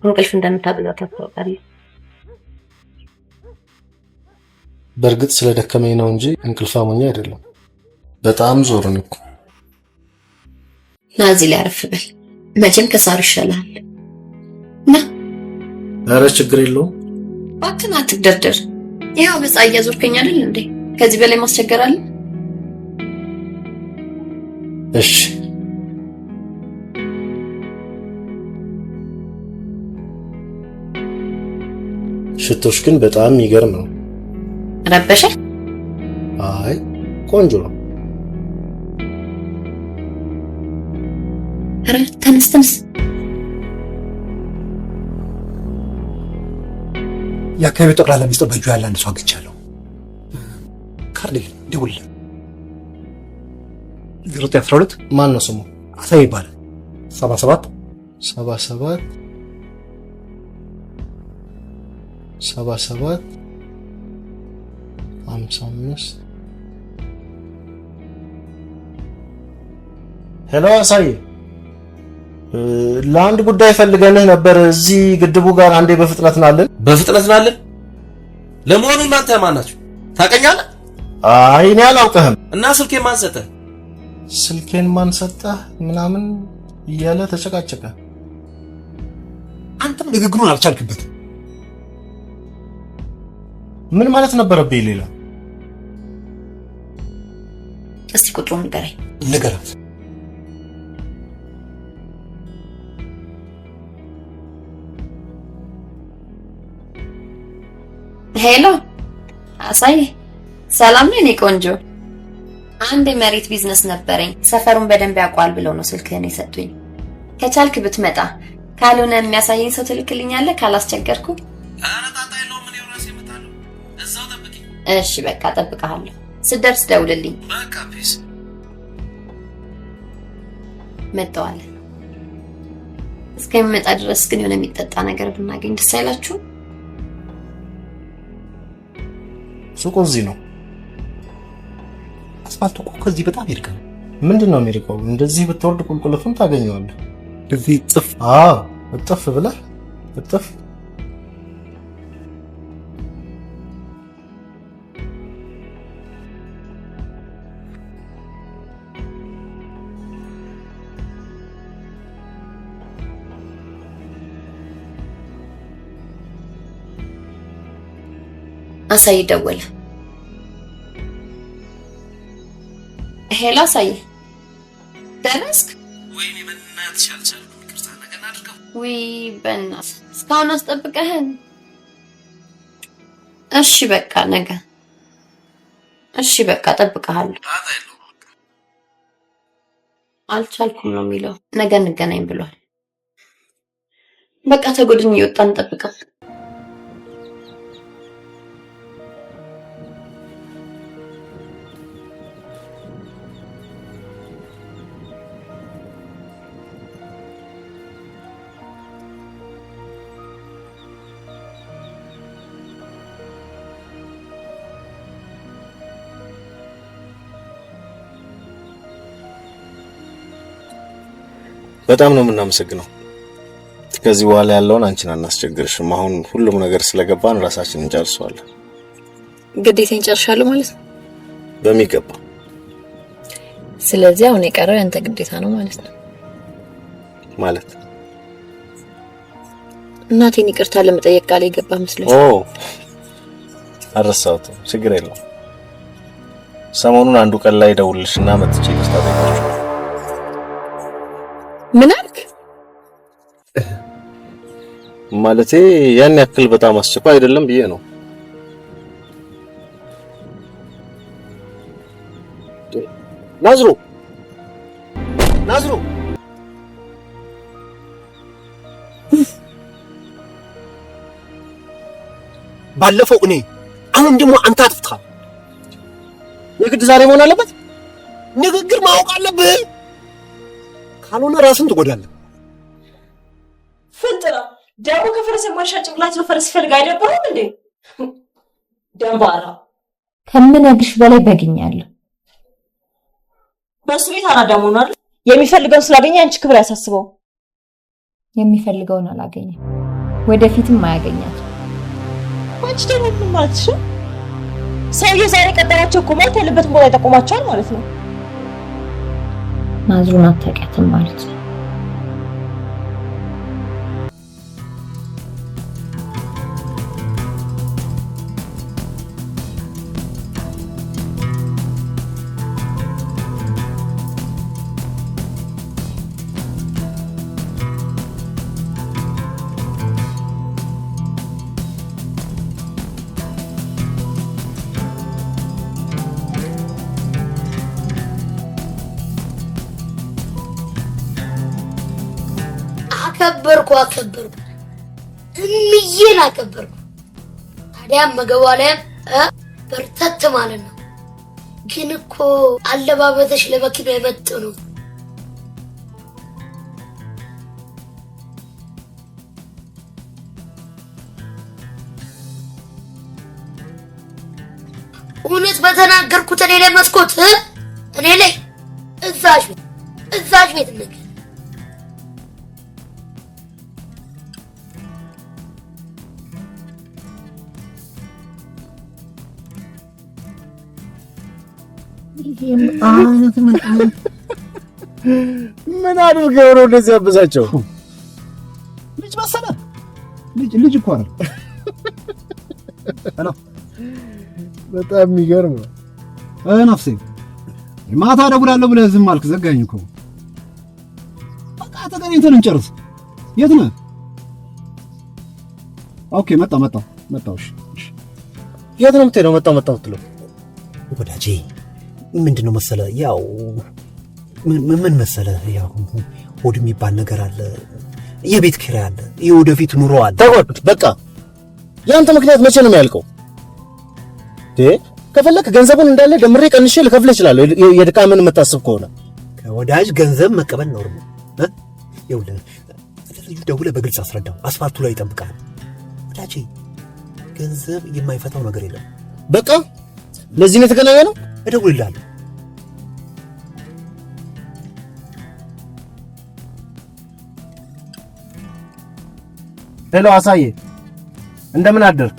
እንቅልፍ እንደምታብለው ታውቃለህ። በእርግጥ ስለደከመኝ ነው እንጂ እንቅልፍ አሞኝ አይደለም። በጣም ዞርን እኮ። ና እዚህ ላይ አረፍ በል። መቼም ከሳር ይሻላል። ና። ኧረ ችግር የለውም። እባክህን አትደርደር። ይኸው በፀሐይ እያዞርከኝ አይደል እንዴ? ከዚህ በላይ ማስቸገር አለ? እሺ ሽቶሽ ግን በጣም የሚገርም ነው። ረበሸ? አይ ቆንጆ ነው። ኧረ ተነስ ተነስ። የአካባቢው ጠቅላላ ሚስጥር በእጁ ያለ አንድ ሰው አግኝቻለሁ። ካርዴል ደውልልኝ። 0912 ማን ነው ስሙ? አሳይ ይባላል። 77 55 ሄሎ አሳይ፣ ለአንድ ጉዳይ ፈልገንህ ነበር። እዚህ ግድቡ ጋር አንዴ በፍጥነት ናለን። በፍጥነት ናለን? ለመሆኑ እናንተ ማን ናችሁ? ታውቀኛለህ? አይ እኔ አላውቅህም። እና ስልኬን ማን ሰጠህ? ስልኬን ማን ሰጠህ ምናምን እያለ ተጨቃጨቀ። አንተም ንግግሩን አልቻልክበት። ምን ማለት ነበረብኝ ሌላ? እስቲ ቁጥሩን ንገረኝ። ንገራት። ሄሎ አሳይ፣ ሰላም ነው የኔ ቆንጆ? አንድ የመሬት ቢዝነስ ነበረኝ። ሰፈሩን በደንብ ያውቋል ብለው ነው ስልክህን የሰጡኝ። ከቻልክ ብትመጣ፣ ካልሆነ የሚያሳየኝ ሰው ትልክልኛለህ ካላስቸገርኩ? እሺ በቃ እጠብቅሃለሁ። ስትደርስ ደውልልኝ። በቃ ፒስ። መጣዋለሁ። እስከሚመጣ ድረስ ግን የሆነ የሚጠጣ ነገር ብናገኝ ደስ አይላችሁ? ሱቁ እዚህ ነው። አስፋልቱ እኮ ከዚህ በጣም ይርቃል። ምንድን ነው የሚርቀው? እንደዚህ ብትወርድ ቁልቁለቱን ታገኘዋለህ። እዚህ ጥፍ። አዎ እጥፍ ብለህ እጥፍ። አሳይ ደወለ። ሄሎ አሳይ፣ ደረስክ? ወይኔ በእናትሽ አልቻልኩም። ይቅርታ ነገ እናድርገው። ወይ በእናትህ እስካሁን አስጠብቀህን። እሺ በቃ ነገ። እሺ በቃ እጠብቅሃለሁ። አልቻልኩም ነው የሚለው። ነገ እንገናኝ ብሏል። በቃ ተጎድኝ እየወጣን እንጠብቀው። በጣም ነው የምናመሰግነው። ከዚህ በኋላ ያለውን አንቺን አናስቸግርሽም። አሁን ሁሉም ነገር ስለገባን ራሳችንን እንጨርሰዋለን። ግዴታዬን ጨርሻለሁ ማለት ነው? በሚገባ። ስለዚህ አሁን የቀረው ያንተ ግዴታ ነው ማለት ነው? ማለት እናቴን ይቅርታ ለመጠየቅ ቃል የገባ መስሎኝ። አልረሳሁትም። ችግር የለውም። ሰሞኑን አንዱ ቀን ላይ ደውልልሽና መጥቼ ይቅርታ ጠይቃለሁ። ምን አልክ? ማለቴ ያን ያክል በጣም አስቸኳይ አይደለም ብዬ ነው። ናዝሩ ባለፈው እኔ አሁን ደግሞ አንተ አጥፍተሃል። የግድ ዛሬ መሆን አለበት? ንግግር ማወቅ አለብህ። ካልሆነ ራስን ትጎዳለህ። ፍንጥራ ደግሞ ከፈረስ የማይሻ ጭንቅላት ነው ፈረስ ፈልግ አይደብርም እንዴ? ደንባራ ከምነግርሽ በላይ በግኛለሁ። በሱ ቤት አራዳ ሆኗል። የሚፈልገውን ስላገኘ አንቺ ክብር ያሳስበው። የሚፈልገውን አላገኘም፣ ወደፊትም አያገኛት። አንቺ ደግሞ ምን ማለትሽ ነው? ሰውዬው ዛሬ ቀጠራቸው እኮ ማለት ያለበትን ቦታ ይጠቁማቸዋል ማለት ነው። ናዝሩን አታውቂያትም ማለት ነው። አከበርኩ እምዬን አከበርኩ። ታዲያ መገባለያ በርተት ማለት ነው። ግን እኮ አለባበተሽ ለመኪና የመጥ ነው። እውነት በተናገርኩት እኔ ላይ መስኮት እኔ ላይ እዛሽ ቤት ነገር ምን አድርገው ነው እንደዚህ ያበዛቸው? ልጅ መሰለ ልጅ እኮ አይደል? በጣም የሚገርም ነው። ነፍሴ ማታ እደውላለሁ ብለህ ዝም አልክ፣ ዘጋኝ እኮ። በቃ ተገናኝተን እንጨርስ። የት ነህ? ኦኬ መጣሁ። እሺ የት ነው የምትሄደው? መጣሁ ትለው ወዳጄ ምንድነው መሰለ፣ ያው ምን መሰለ፣ ያው ሆድ የሚባል ነገር አለ፣ የቤት ኪራይ አለ፣ የወደፊት ኑሮ አለ። ተወት በቃ። ያንተ ምክንያት መቼ ነው የሚያልቀው? ከፈለክ ገንዘቡን እንዳለ ደምሬ ቀንሼ ልከፍልህ እችላለሁ፣ የድካምን የምታስብ ከሆነ። ከወዳጅ ገንዘብ መቀበል ነው ነው። ይኸውልህ ልጁ ደውለህ በግልጽ አስረዳው፣ አስፋልቱ ላይ ይጠብቃል። ወዳጄ ገንዘብ የማይፈታው ነገር የለም። በቃ ለዚህ ነው የተገናኘ ነው። እደውልልሃለሁ። ሄሎ አሳዬ፣ እንደምን አደርክ?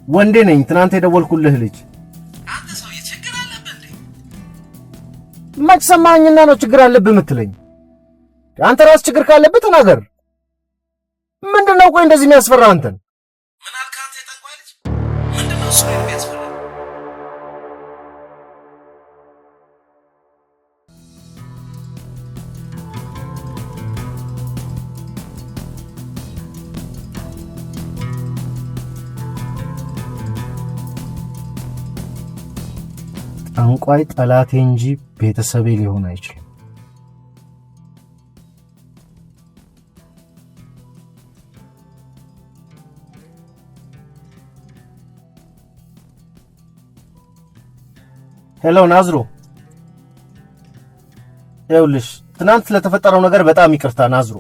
ወንዴ ነኝ፣ ትናንት የደወልኩልህ ልጅ። አንተ ሰውዬ ችግር አለብህ እንዴ? መች ሰማኸኝና ነው ችግር አለብህ የምትለኝ? አንተ ራስ ችግር ካለብህ ተናገር። ምንድነው ቆይ እንደዚህ የሚያስፈራ አንተን? ምን አልክ አንተ የጠንቋይ ልጅ? ምንድነው እሱ የሚያስፈራ? ጠንቋይ ጠላቴ እንጂ ቤተሰቤ ሊሆን አይችልም። ሄሎ ናዝሮ፣ ይኸውልሽ ትናንት ስለተፈጠረው ነገር በጣም ይቅርታ ናዝሮ።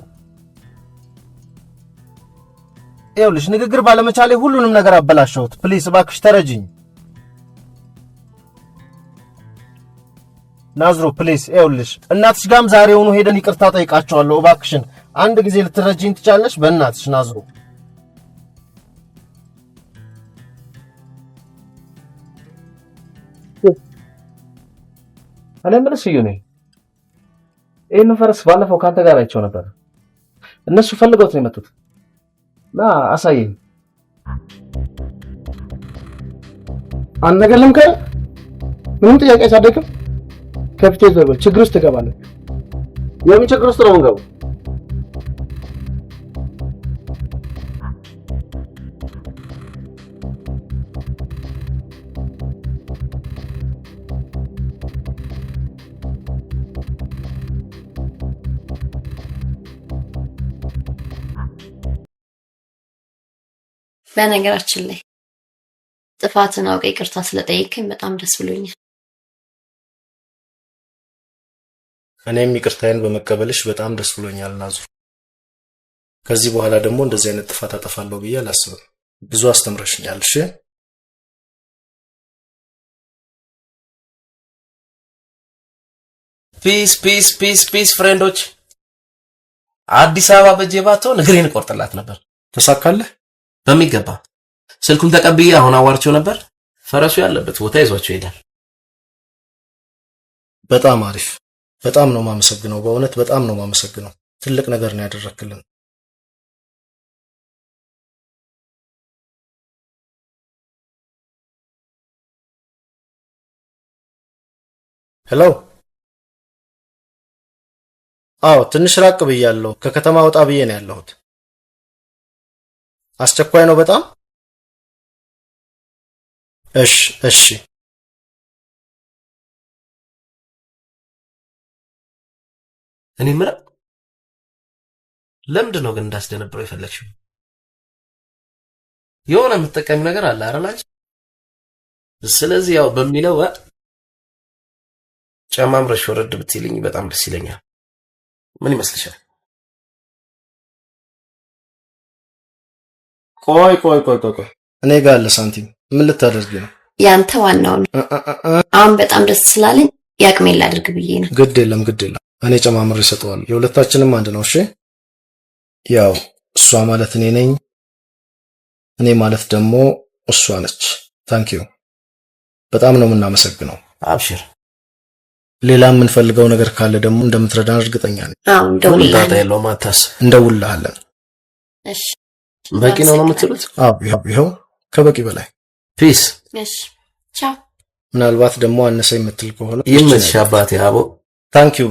ይኸውልሽ ንግግር ባለመቻሌ ሁሉንም ነገር አበላሸሁት። ፕሊስ እባክሽ ተረጅኝ ናዝሮ ፕሊስ። ይኸውልሽ እናትሽ ጋርም ዛሬውኑ ሄደን ይቅርታ ጠይቃቸዋለሁ። እባክሽን አንድ ጊዜ ልትረጅኝ ትቻለሽ? በእናትሽ ናዝሮ። እኔ ምን ስዩ ነኝ? ይሄን ፈረስ ባለፈው ካንተ ጋር አይቼው ነበር። እነሱ ፈልገውት ነው የመጡት። ና አሳየኝ። አንድ ነገር ልምከር፣ ምንም ጥያቄ ሳትደግም ከፊቴ ዘበ ችግር ውስጥ ትገባለህ። የምን ችግር ውስጥ ነው የምንገባው? በነገራችን ላይ ጥፋትን አውቀ ይቅርታ ስለጠየቀኝ በጣም ደስ ብሎኛል። እኔም ይቅርታዬን በመቀበልሽ በጣም ደስ ብሎኛል ናዙ። ከዚህ በኋላ ደግሞ እንደዚህ አይነት ጥፋት አጠፋለሁ ብዬ አላስብም። ብዙ አስተምረሽኛል። እሺ ፒስ ፒስ ፒስ ፒስ ፍሬንዶች፣ አዲስ አበባ በጀባቶ እግሬን ቆርጥላት ነበር። ተሳካለህ? በሚገባ ስልኩን ተቀብዬ አሁን አዋርቸው ነበር። ፈረሱ ያለበት ቦታ ይዟቸው ይሄዳል። በጣም አሪፍ። በጣም ነው ማመሰግነው። በእውነት በጣም ነው ማመሰግነው። ትልቅ ነገር ነው ያደረክልን። ሄሎ። አዎ ትንሽ ራቅ ብያለሁ። ከከተማ ወጣ ብዬ ነው ያለሁት። አስቸኳይ ነው በጣም? እሺ እሺ። እኔ ምራ ለምንድን ነው ግን እንዳስደነብረው የፈለግሽው? የሆነ የምትጠቀሚ ነገር አለ አይደል? ስለዚህ ያው በሚለው ጨማምረሽ ወረድ ብትይልኝ በጣም ደስ ይለኛል። ምን ይመስልሻል? ቆይ እኔ ጋር አለ ሳንቲም። ምን ልታደርጊ ነው? ያንተ ዋናው ነው። አሁን በጣም ደስ ስላለኝ ያቅሜን ላድርግ ብዬ ነው። ግድ የለም እኔ ጨማምሬ እሰጠዋለሁ። የሁለታችንም አንድ ነው። እሺ ያው እሷ ማለት እኔ ነኝ፣ እኔ ማለት ደግሞ እሷ ነች። ታንኪዩ በጣም ነው የምናመሰግነው። አብሽር። ሌላ የምንፈልገው ነገር ካለ ደግሞ እንደምትረዳን እርግጠኛ ነኝ። እንደውልሃለን። እሺ በቂ ነው የምትሉት? ይኸው ከበቂ በላይ። ፒስ። እሺ ቻው። ምናልባት ደግሞ አነሰ የምትል ከሆነ ይመችሽ አባቴ። አቦ ታንኪዩ።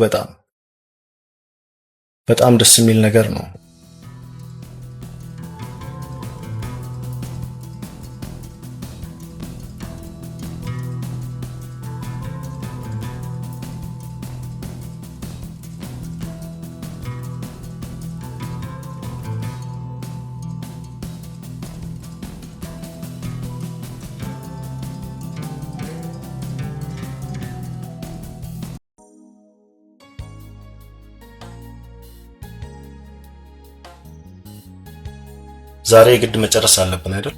በጣም ደስ የሚል ነገር ነው። ዛሬ ግድ መጨረስ አለብን አይደል?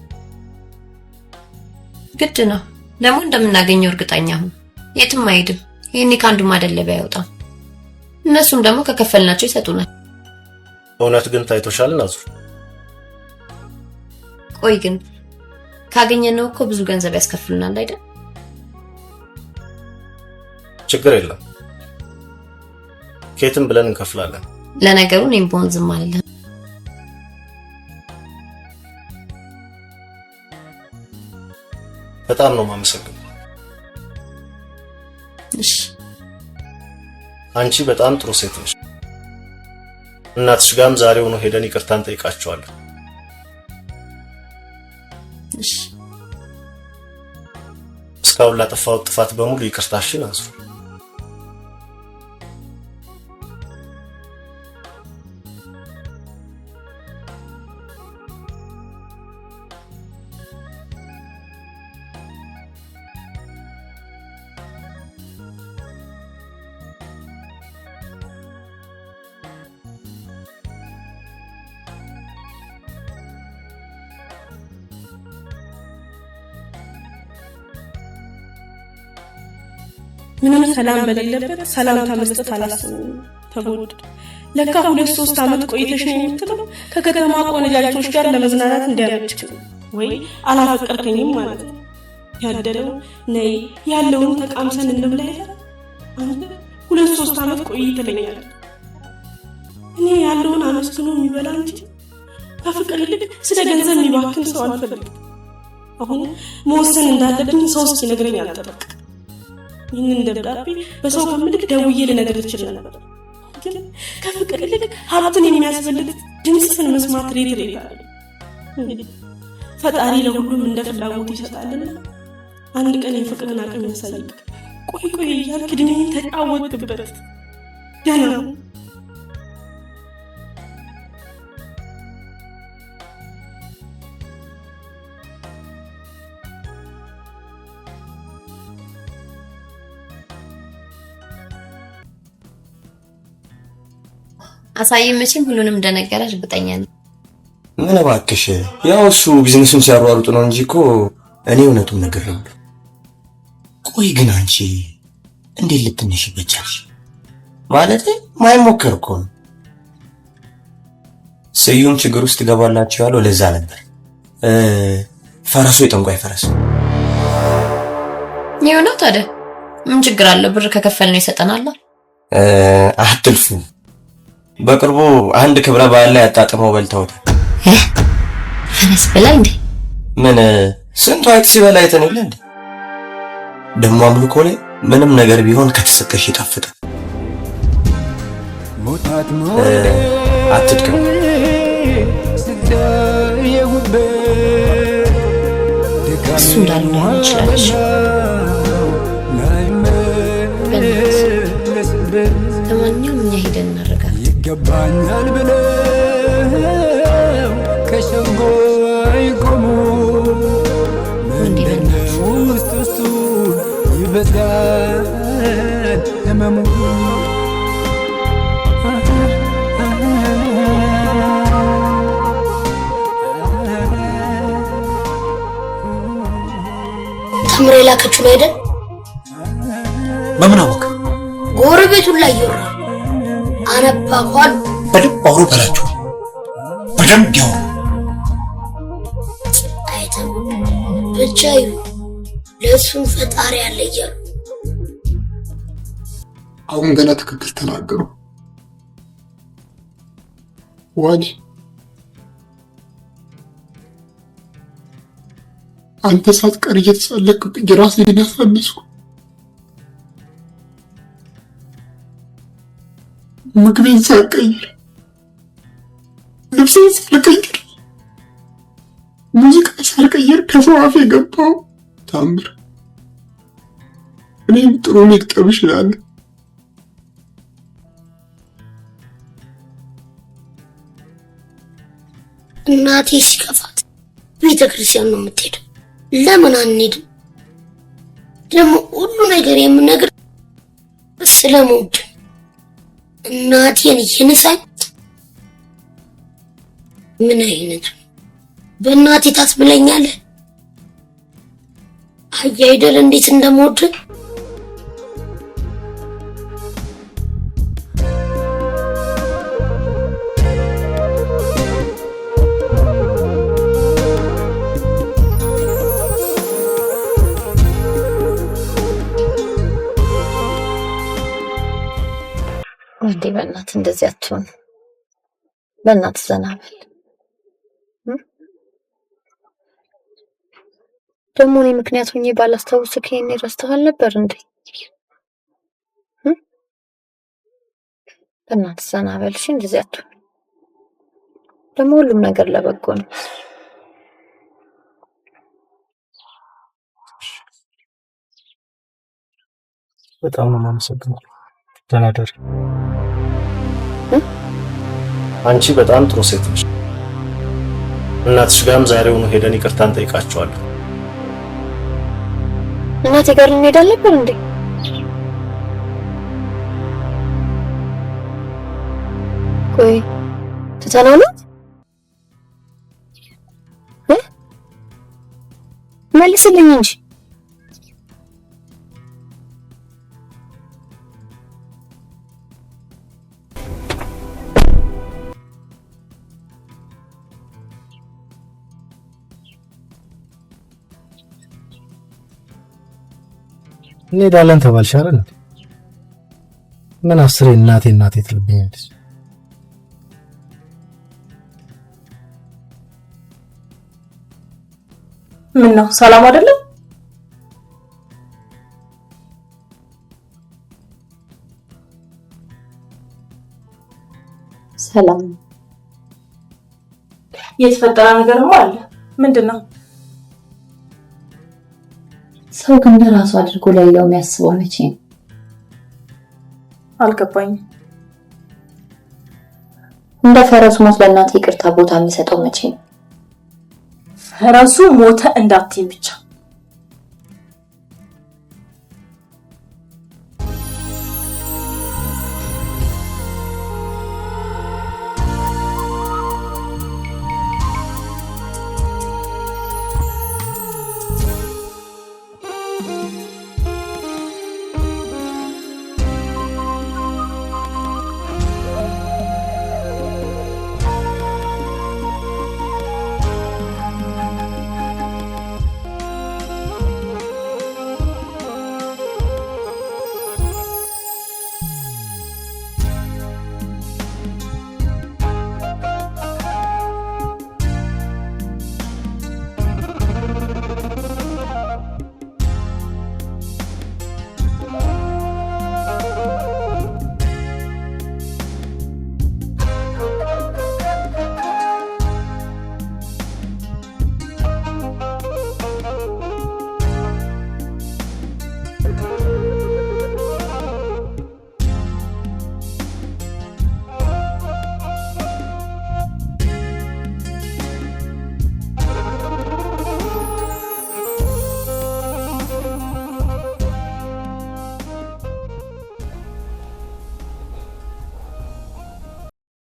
ግድ ነው። ደግሞ እንደምናገኘው እርግጠኛ ሁን። የትም አይሄድም። ይሄኔ ከአንዱ ማደለቢያ አይወጣም። እነሱም ደግሞ ከከፈልናቸው ይሰጡናል። እውነት ግን ታይቶሻል ናዙ? ቆይ ግን ካገኘነው እኮ ብዙ ገንዘብ ያስከፍሉናል አይደል? ችግር የለም፣ ከየትም ብለን እንከፍላለን። ለነገሩ እኔም ብሆን ዝም አልልህም። በጣም ነው ማመሰግነው። እሺ አንቺ በጣም ጥሩ ሴት ነሽ። እናትሽ ጋርም ዛሬውኑ ሄደን ይቅርታን ጠይቃቸዋለን። እሺ እስካሁን ላጠፋሁት ጥፋት በሙሉ ይቅርታሽን አንሱ። ምንም ሰላም በሌለበት ሰላምታ መስጠት አላስብም። ተጎድ ለካ 2-3 ዓመት ቆይተሽ ነው የምትለው ከከተማ ቆነጃጅቶች ጋር ለመዝናናት እንዲያመችክ ወይ አላፈቀርከኝም ማለት ነው። ያደረው ነይ ያለውን ተቃምሰን እንብላ ይላል። አንተ 2-3 ዓመት ቆይ ትለኛለህ። እኔ ያለውን አመስግኖ የሚበላ እንጂ ከፍቅር ይልቅ ስለ ገንዘብ የሚባክን ሰው አልፈልግም። አሁን መወሰን እንዳለብኝ ሰው እስኪነግረኝ አልጠበቅም። ይህንን ደብዳቤ በሰው ከምልክ ደውዬ ልነግር እችል ነበር፣ ግን ከፍቅር ይልቅ ሀብትን የሚያስፈልግ ድምፅህን መስማት ሬት ይላል። ፈጣሪ ለሁሉም እንደ ፍላጎት ይሰጣልና አንድ ቀን የፍቅርን አቅም ያሳይክ። ቆይ ቆይ እያልክ እድሜን ተጫወትክበት። ገና አሳይ መቼም ሁሉንም እንደነገረሽ እርግጠኛ ነኝ። ምን እባክሽ፣ ያው እሱ ቢዝነሱን ሲያሯሩጥ ነው እንጂ እኮ እኔ እውነቱን ነግሬዋለሁ። ቆይ ግን አንቺ እንዴት ልትነሽበት ቻልሽ? ማለት ማይሞከር እኮ ነው። ስዩም ችግር ውስጥ ትገባላችሁ ያለው ለዛ ነበር። ፈረሱ የጠንቋይ ፈረስ ይኸው ታዲያ ምን ችግር አለ? ብር ከከፈልነው ይሰጠናል። አትልፉ። በቅርቡ አንድ ክብረ በዓል ላይ አጣጥመው በልተውታል። ፈረስ በላ እንዴ? ምን ስንቱ አይጥ ሲበላ አይተን የለ እንዴ? ደሞ አምልኮ ላይ ምንም ነገር ቢሆን ከተሰቀሽ ይጣፍጣል። አትድከም። እሱ እንዳልሆነ ይችላል። ለማንኛውም እኛ ሄደን እናደርጋለን። ይገባኛል ብለው ከሸንጎ ይቆሙ ምንድነው ውስጥ ውስጡ ይበዛል ህመሙ። ተምሬ ላከችው ነው አይደል? በምን አወቅ? ጎረቤቱን ላይ ይወራል። አነባኳል። በደንብ አውሩ በላችሁ። በደንብ ያውሩ። አይተው ብቻ ይሁን ለእሱም ፈጣሪ ያለ እያሉ አሁን ገና ትክክል ተናገሩ። ዋኔ አንተ ሳትቀር እየተሳለቅኩ ራሴን ያሳነስኩ ምግቤን ሳልቀይር ልብሴን ሳልቀይር ሙዚቃ ሳልቀይር ከሰው አፍ የገባው ታምር እኔም ጥሩ ልግጠም ይችላል። እናቴ ሲከፋት ቤተ ክርስቲያን ነው የምትሄደው። ለምን አንሄድም? ደግሞ ሁሉ ነገር የምነግር ስለምወድ እናቴን እየነሳኝ ምን አይነት በእናቴ ታስብለኛለህ? አያ አይደል እንዴት እንደምወድ እንዴ በእናት እንደዚህ አትሆን። በእናት ዘና በል። ደግሞ እኔ ምክንያት ሆኜ ባላስታውስህ ይሄን ረስተሃል ነበር እንዴ? በእናት ዘና በል እሺ። እንደዚህ አትሆን። ደግሞ ሁሉም ነገር ለበጎ ነው። በጣም ነው የማመሰግነው። ደህና ደሪ። አንቺ በጣም ጥሩ ሴት ነሽ። እናትሽ ጋርም ዛሬውኑ ሄደን ይቅርታ እንጠይቃቸዋለን። እናቴ ጋር ልንሄድ አልነበር እንዴ? ቆይ ትተናው ነው? መልስልኝ እንጂ እንሄዳለን ተባልሽ አይደል? ምን አስሬ እናቴ እናቴ ትልብኛለች? ምን ነው ሰላም አይደለም? ሰላም የተፈጠረ ነገርማ አለ። ምንድነው? ሰው ግን ለራሱ አድርጎ ለሌላው የሚያስበው መቼ ነው? አልገባኝም። እንደ ፈረሱ ሞት ለእናቴ ይቅርታ ቦታ የሚሰጠው መቼ ነው? ፈረሱ ሞተ እንዳትይኝ ብቻ።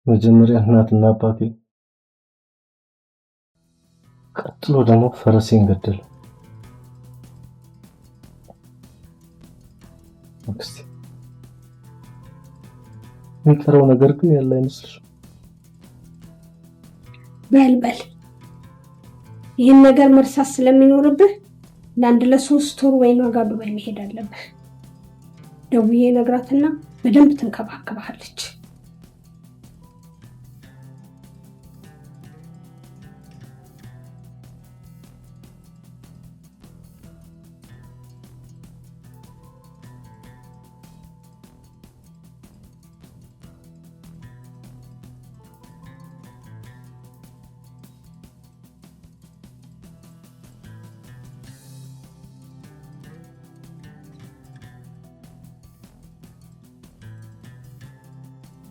መጀመሪያ እናትና አባቴ፣ ቀጥሎ ደግሞ ፈረሴን ገደለ። አክስቴ የሚቀረው ነገር ግን ያለ አይመስልሽም? በል ይህን ነገር መርሳት ስለሚኖርብህ ለ3 ወር ወይም ዋጋ ዱባይ መሄድ አለብህ። ደውዬ ነግራትና በደንብ ትንከባከባለች።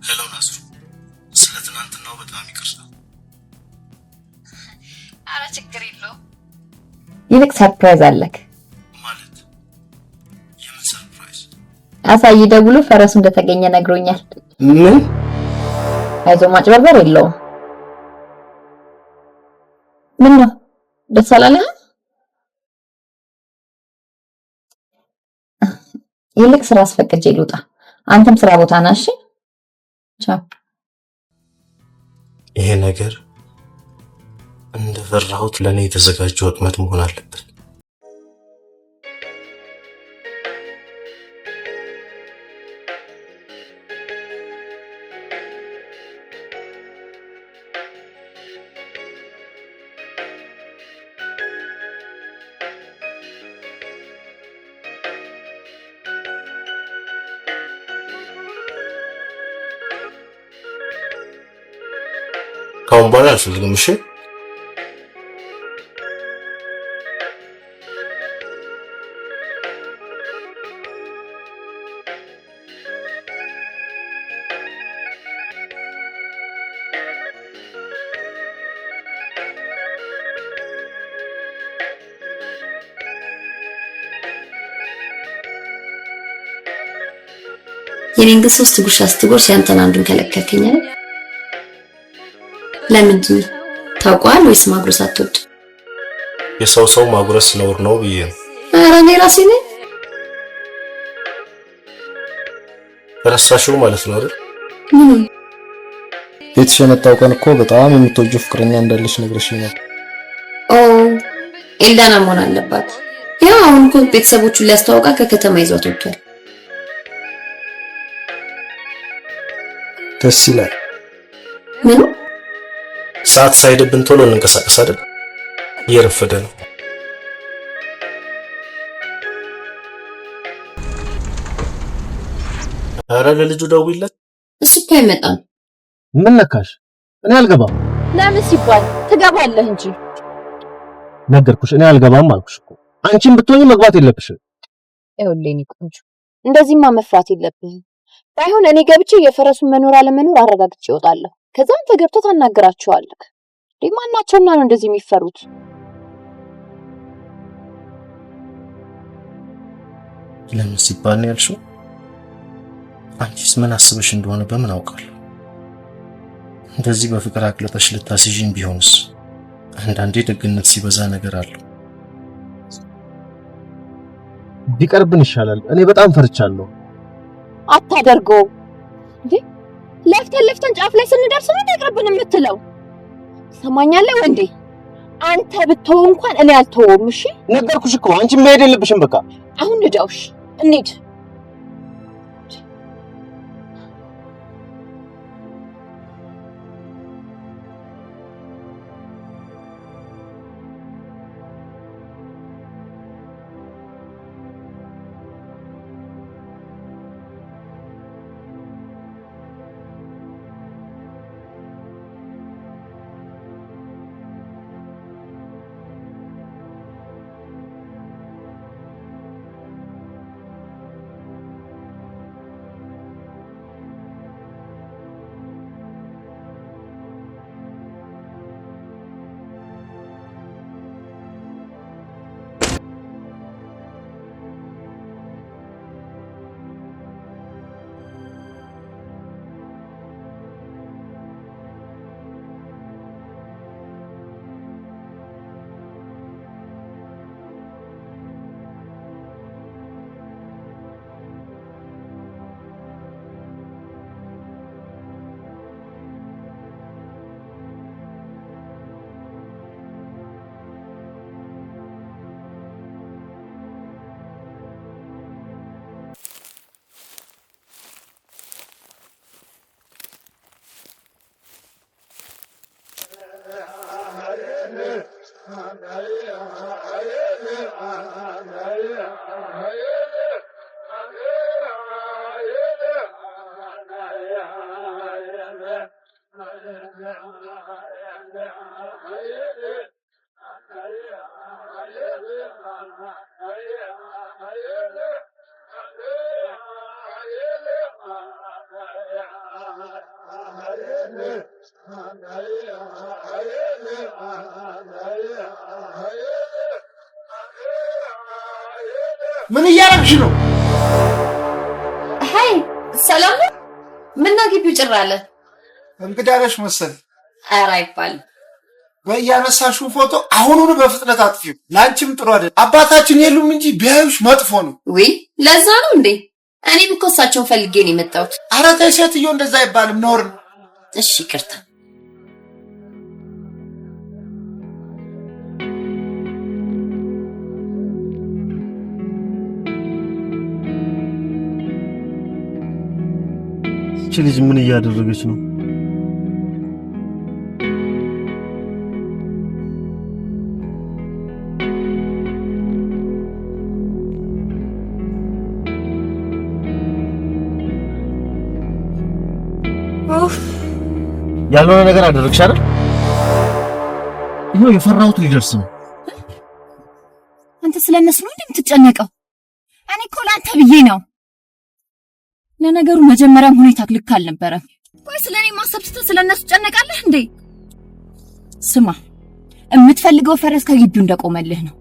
ሄሎ ናስሩ፣ ስለ ትናንትናው በጣም ይቅርታ። አረ ችግር የለውም። ይልቅ ሰርፕራይዝ አለክ። ማለት የምን ሰርፕራይዝ? አሳይ ደውሎ ፈረሱ እንደተገኘ ነግሮኛል። ምን? አይዞህ ማጭበርበር የለውም። ምን ነው ደስ አላለህ? ይልቅ ስራ አስፈቅጄ ልውጣ። አንተም ስራ ቦታ ነህ? እሺ ቻው። ይሄ ነገር እንደፈራሁት ለኔ የተዘጋጀ ወጥመድ መሆን አለበት። ካሁን በኋላ አልፈልግም። እሺ የኔን ግን 3 ጉርሻ ስትጎርስ ያንተን አንዱን ከለከልከኝ አይደል? ለምንድን ታውቋል ወይስ ማጉረስ አትወድ? የሰው ማጉረስ ነውር ነው ብዬ ነው። ኧረ እኔ ራሴ ነኝ። ረሳሽው ማለት ነው አይደል? ቤትሽ የመጣው ቀን እኮ በጣም የምትወጂው ፍቅረኛ እንዳለሽ ነግረሽኝ ነበር። ኤልዳና መሆን አለባት። ያው አሁን እኮ ቤተሰቦቹን ሊያስተዋውቃ ከከተማ ይዟት ወጥቷል። ደስ ይላል። ምን ሰዓት ሳይደብን ቶሎ እንንቀሳቀስ አይደል? እየረፈደ ነው። ኧረ ለልጁ ደውይለት። እሱ እኮ አይመጣም። ምን ነካሽ? እኔ አልገባም። ለምን ሲባል ትገባለህ እንጂ። ነገርኩሽ፣ እኔ አልገባም አልኩሽ እኮ። አንቺም ብትሆኚ መግባት የለብሽም። ይኸውልህ የእኔ ቆንጆ፣ እንደዚህማ መፍራት የለብህም። ባይሆን እኔ ገብቼ የፈረሱን መኖር አለመኖር አረጋግጬ እወጣለሁ። ከዛም ተገብተህ ታናግራቸዋለህ። ማናቸውና ነው እንደዚህ የሚፈሩት? ለምን ሲባል ነው ያልሽው? አንቺስ ምን አስበሽ እንደሆነ በምን አውቃለሁ? እንደዚህ በፍቅር አቅለጠሽ ልታስይዥኝ ቢሆንስ? አንዳንዴ ደግነት ሲበዛ ነገር አለው። ቢቀርብን ይሻላል። እኔ በጣም ፈርቻለሁ። አታደርገው እንዴ! ለፍተን ጫፍ ላይ ስንደርስ ነው ይቅርብን የምትለው? ሰማኛለህ ወንዴ? አንተ ብትተው እንኳን እኔ አልተወውም። እሺ ነገርኩሽ እኮ አንቺ መሄድ የለብሽም። በቃ አሁን ንዳውሽ እንሂድ። ምን እያረግሽ ነው? ሃይ ሰላም ነው? ምን ነው ግቢው ጭር አለ? እንግዳ ነሽ መሰል። ኧረ አይባልም። በያነሳሽው ፎቶ አሁኑኑ በፍጥነት አጥፊው። ላንቺም ጥሩ አይደል። አባታችን የሉም እንጂ ቢያዩሽ መጥፎ ነው። ወይ ለዛ ነው እንዴ? እኔም እኮ እሳቸውን ፈልጌ ነው የመጣሁት። ኧረ ተይ ሴትዮ፣ እንደዛ አይባልም፣ ነውር ነው። እሺ ይቅርታ። እቺ ልጅ ምን እያደረገች ነው? ያልሆነ ነገር አደረግሽ አይደል? ይሄው የፈራሁት ሊደርስ ነው። አንተ ስለነሱ ነው እንደምትጨነቀው? እኔ እኮ ላንተ ብዬ ነው። ለነገሩ መጀመሪያም ሁኔታ ልክ አልነበረም። ቆይ ስለኔ ማሰብ ስትል ስለነሱ ጨነቃለህ እንዴ? ስማ፣ የምትፈልገው ፈረስ ከግቢው እንደቆመልህ ነው።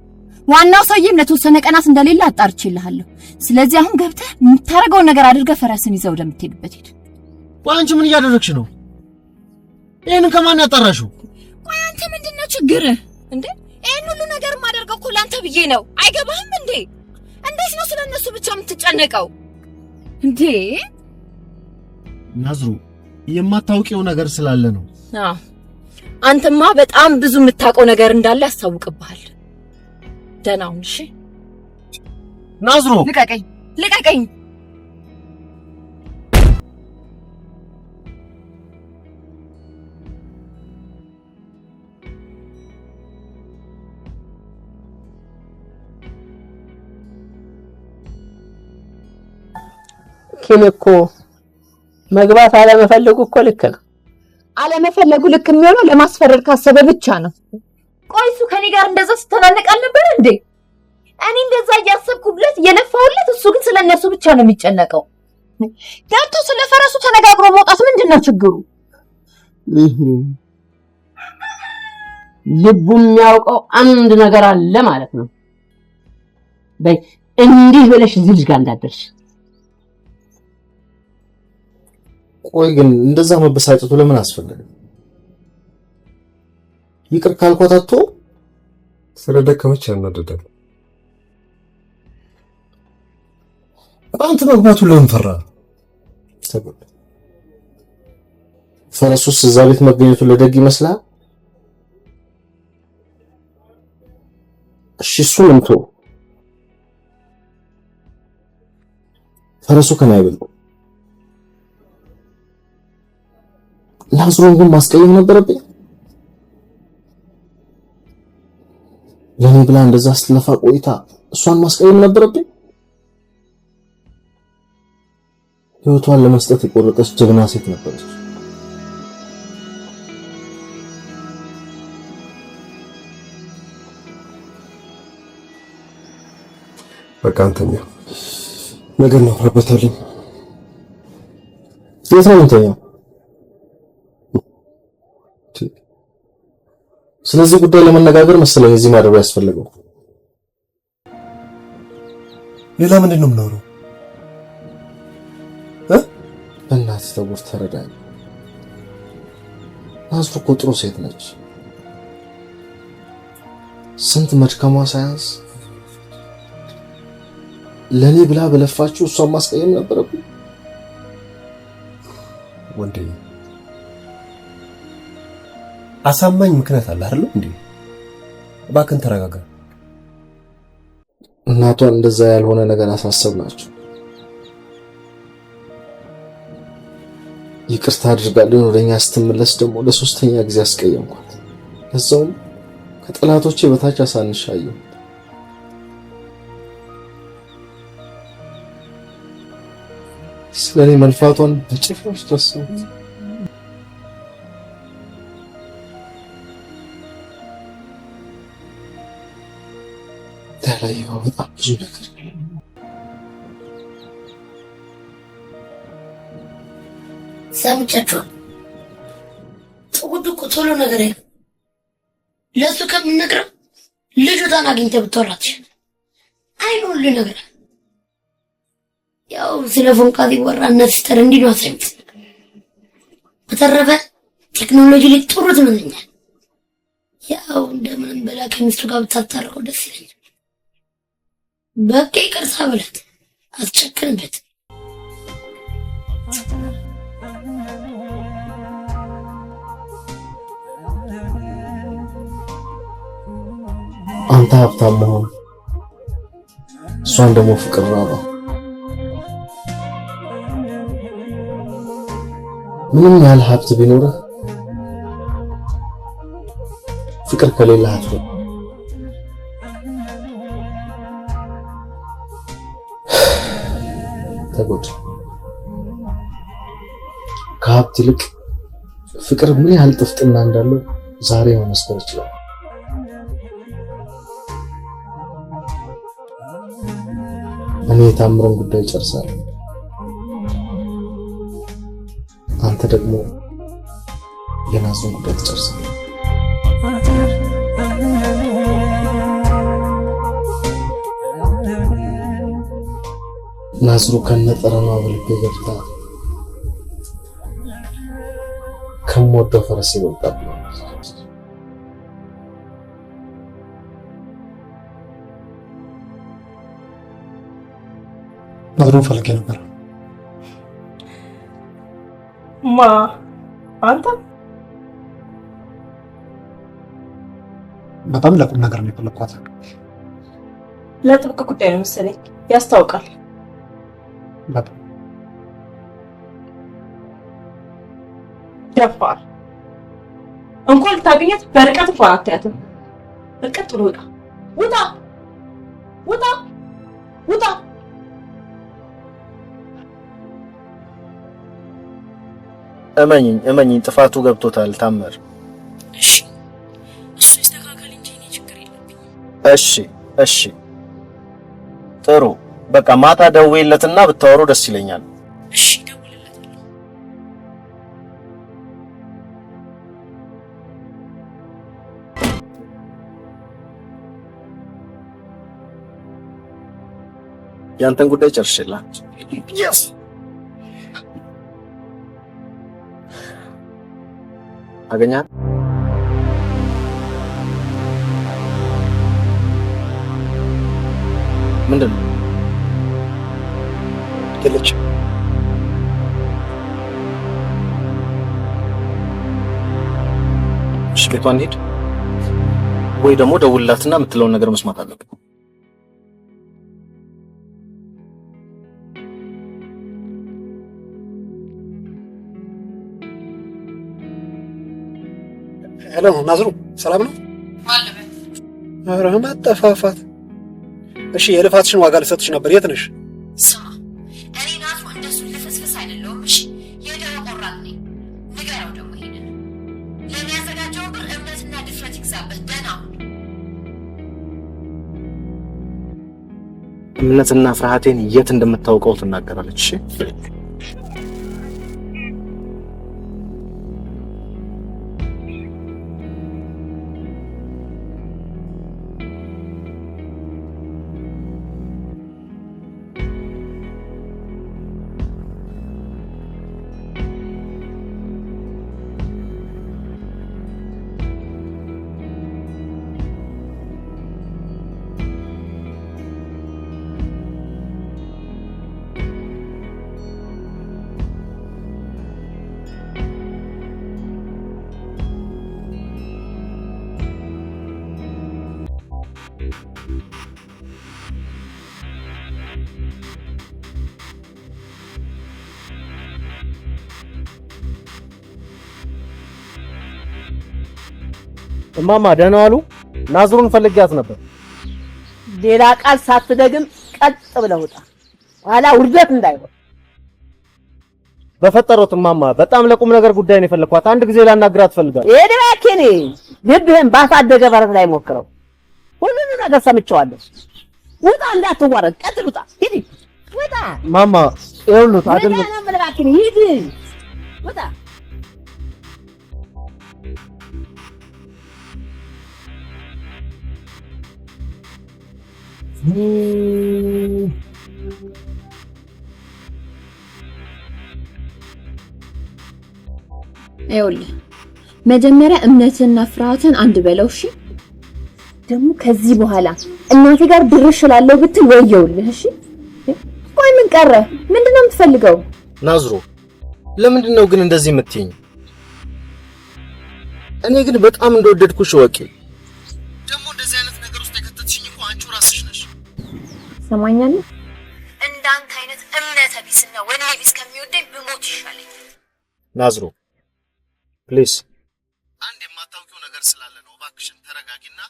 ዋናው ሰውዬም ለተወሰነ ቀናት እንደሌለ አጣርቼልሃለሁ። ስለዚህ አሁን ገብተህ የምታረገው ነገር አድርገህ ፈረስን ይዘው ወደምትሄድበት ሄድ። ቆይ አንቺ ምን እያደረግሽ ነው? ይሄን ከማን ያጣራሽው? ቆይ አንተ ምንድነው ችግርህ እንዴ? ይሄን ሁሉ ነገር ማደርገው እኮ ላንተ ብዬ ነው። አይገባህም እንዴ? እንዴት ነው ስለነሱ ብቻ የምትጨነቀው እንዴ? ናዝሩ የማታውቂው ነገር ስላለ ነው። አዎ አንተማ በጣም ብዙ የምታውቀው ነገር እንዳለ ያስታውቅብሃል። ደህና ሁን እሺ። ናዝሩ ልቀቀኝ፣ ልቀቀኝ። እኮ መግባት አለመፈለጉ እኮ ልክ ነው። አለመፈለጉ ልክ የሚሆነው ለማስፈረድ ካሰበ ብቻ ነው። ቆይ እሱ ከኔ ጋር እንደዛ ስተናነቅ አልነበረ እንዴ? እኔ እንደዛ እያሰብኩለት እየለፋሁለት፣ እሱ ግን ስለነሱ ብቻ ነው የሚጨነቀው። ገብቶ ስለፈረሱ ተነጋግሮ መውጣት ምንድነው ችግሩ? ልቡ የሚያውቀው አንድ ነገር አለ ማለት ነው። በይ እንዲህ ብለሽ እዚህ ልጅ ጋር እንዳደርሽ። ቆይ ግን እንደዛ መበሳጨቱ ለምን አስፈለገ? ይቅር ካልኳት አቶ ስለደከመች ያናደዳል። አንተ መግባቱ ለምን ፈራ? ፈረሱስ እዛ ቤት መገኘቱ ለደግ ይመስላል? እሺ እሱን እንቶ ፈረሱ ከና አይበልም። ናዝሩን ግን ማስቀየም ነበረብኝ። ለኔ ብላ እንደዛ ስትለፋ ቆይታ እሷን ማስቀየም ነበረብኝ። ህይወቷን ለመስጠት የቆረጠች ጀግና ሴት ነበረች። በቃ አንተኛ ነገር ነው አብረበታለኝ። የት ነው የምተኛው? ስለዚህ ጉዳይ ለመነጋገር መሰለኝ እዚህ ማደሩ ያስፈልገው። ሌላ ምንድን ነው የምናወራው? በእናትህ ተውር፣ ተረዳኝ። ናዝሩ እኮ ጥሩ ሴት ነች። ስንት መድከሟ ሳያንስ ለኔ ብላ በለፋችሁ እሷን ማስቀየም ነበረብኝ። ወንዴ አሳማኝ ምክንያት አለ አይደል እንዴ? እባክህን ተረጋጋ። እናቷን እንደዛ ያልሆነ ነገር አሳሰብናቸው። ይቅርታ አድርጋለን ወደኛ ስትመለስ ደግሞ ለሶስተኛ ጊዜ አስቀየምኳት። ለዛውም ከጠላቶቼ በታች አሳንሻየሁ። ስለኔ መልፋቷን በጭራሽ ተሰውት ታላየው በጣም ብዙ ነገር ሰምቻችኋል። ጥቁ ቶሎ ነገር አይደለም። ለሱ ከምንነግረው ልጅቷን አግኝተህ ብትወራት አይኑን ልነግርህ። ያው ስለ ፎንቃ ሲወራ እና ሲስተር እንዲህ ነው አሰምት። በተረፈ ቴክኖሎጂ ላይ ጥሩ ትመኛለህ። ያው እንደምንም በላ ከሚስቱ ጋር ብታታረቀው ደስ ይለኛል። በቃ ይቅርታ በለት፣ አትጨክንበት። አንተ ሀብታም መሆን እሷን ደግሞ ፍቅር ራባ። ምንም ያህል ሀብት ቢኖርህ ፍቅር ከሌለ አትሆንም። ተጎድ ከሀብት ይልቅ ፍቅር ምን ያህል ጥፍጥና እንዳለው ዛሬ መመስከር ይችላል። እኔ የታምረን ጉዳይ ጨርሳለሁ። አንተ ደግሞ የናዝሩን ጉዳይ ትጨርሳለህ። ናዝሩ ከነጠረኗ በልቤ ገብታ ከምወደው ፈረስ ይወጣል። ናዝሩን ፈልጌ ነበር። ማ አንተ? በጣም ለቁም ነገር ነው የፈለኳት። ለጥብቅ ጉዳይ ነው መሰለኝ፣ ያስታውቃል። በጣም ደፋር። እንኳን ልታገኛት በርቀት እንኳን አታያትም። በርቀት ብሎ ውጣ ውጣ ውጣ ውጣ። እመኝኝ ጥፋቱ ገብቶታል ታመር። እሺ እሱ ይስተካከል እንጂ እኔ ችግር የለብኝም። እሺ ጥሩ በቃ ማታ ደውዬለትና ብታወሩ ደስ ይለኛል። እሺ ደውልለታለሁ። ያንተን ጉዳይ ጨርሽላል። yes አገኛት ምንድን ነው የለችም። እሺ ቤቷን ሄድ ወይ ደግሞ ደውልላትና የምትለውን ነገር መስማት አለብን። ሄሎ ናዝሩ፣ ሰላም ነው? ኧረ መጠፋፋት። እሺ የልፋትሽን ዋጋ ልሰጥሽ ነበር። የት ነሽ? ስማ እኔ ናዝሩ እንደሱ ልፍስፍስ አይደለሁም። እሺ የደው ቆራጥ ነኝ። ንገረው ደግሞ ሄደን ለሚያዘጋጀው ብር እምነትና ድፍረት ይግዛበት። ደህና እምነትና ፍርሃቴን የት እንደምታውቀው ትናገራለች። እሺ እማማ ደህና ዋሉ? ናዝሩን ፈልጊያት ነበር። ሌላ ቃል ሳትደግም ቀጥ ብለህ ውጣ፣ ኋላ ውርደት እንዳይሆን። በፈጠሩት እማማ በጣም ለቁም ነገር ጉዳይ ነው የፈለኳት። አንድ ጊዜ ላናግራት ፈልጋለሁ። እባክህ ልብህን ባሳደገ በረት ላይ ሞክረው። ሁሉንም ነገር ሰምቼዋለሁ። ውጣ፣ እንዳትዋረድ፣ ቀጥል፣ ውጣ፣ ሂድ፣ ውጣ። ማማ ይኸውልህ አይደለም እባክህ ሂድ፣ ውጣ። ይኸውልህ መጀመሪያ እምነትና ፍርሃትን አንድ በለው። እሺ ደግሞ ከዚህ በኋላ እናቴ ጋር ድርሽ እላለሁ ብትል ወየውልህ። እሺ ቆይ ምን ቀረ? ምንድነው የምትፈልገው? ናዝሩ ለምንድን ነው ግን እንደዚህ የምትይኝ? እኔ ግን በጣም እንደወደድኩሽ ወቂ። ደግሞ እንደዚህ አይነት ነገር ውስጥ የከተትሽኝ እኮ አንቺው ራስሽ ነሽ። ሰማኛለህ? እንዳንተ አይነት እምነተ ቢስና ወኔ ቢስ ከሚወደኝ ብሞት ይሻለኛል። ናዝሩ ፕሊዝ አንድ የማታውቂው ነገር ስላለ ነው። እባክሽን ተረጋጊና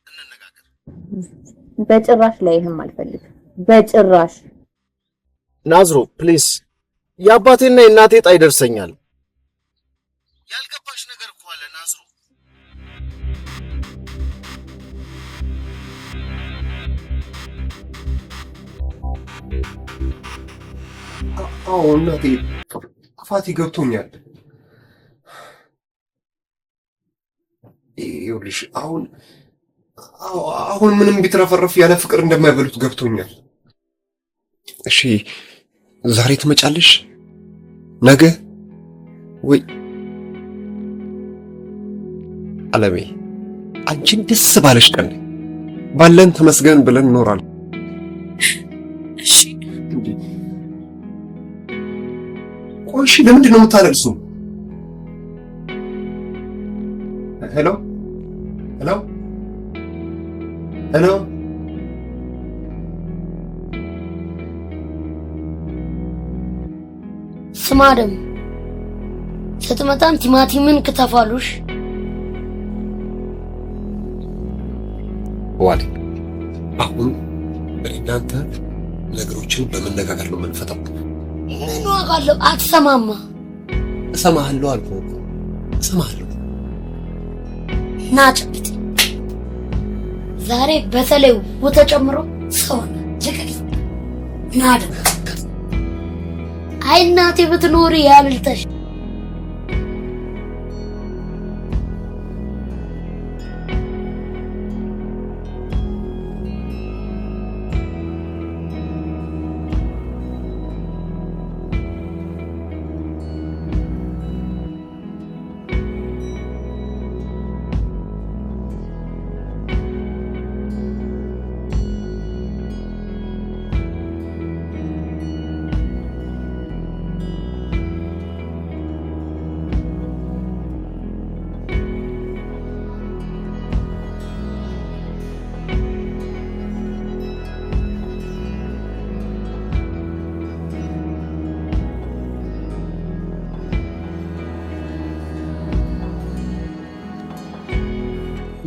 እንነጋገር። በጭራሽ ላይህም አልፈልግም። በጭራሽ ናዝሩ ፕሊዝ። የአባቴና የእናቴ ዕጣ ይደርሰኛል። ያልገባሽ ነገር እኮ አለ ናዝሩ። አዎ እናቴ ጥፋቴ ገብቶኛል። ይኸውልሽ አሁን ምንም ቢትረፈረፍ ያለ ፍቅር እንደማይበሉት ገብቶኛል። እሺ ዛሬ ትመጫለሽ? ነገ ወይ? አለሜ አንቺን ደስ ባለሽ ቀን ባለን ተመስገን ብለን እንኖራለን። እሺ ቆይ እሺ ለምንድን ነው የምታለቅሱ? ሄሎ ሄሎ ሄሎ ስማ ደግሞ ስትመጣም ቲማቲምን ክተፋሉሽ። ዋል አሁን እናንተ ነገሮችን በመነጋገር ነው የምንፈታው። ምን ዋጋ አለው? አትሰማማ? እሰማሃለሁ አልኩህ እኮ እሰማሃለሁ። ና ጨብጥ። ዛሬ በተለይ ተጨምሮ ሰው ልቀቅ። ና ደግሞ አይ እናቴ ብትኖሪ ያልልተሽ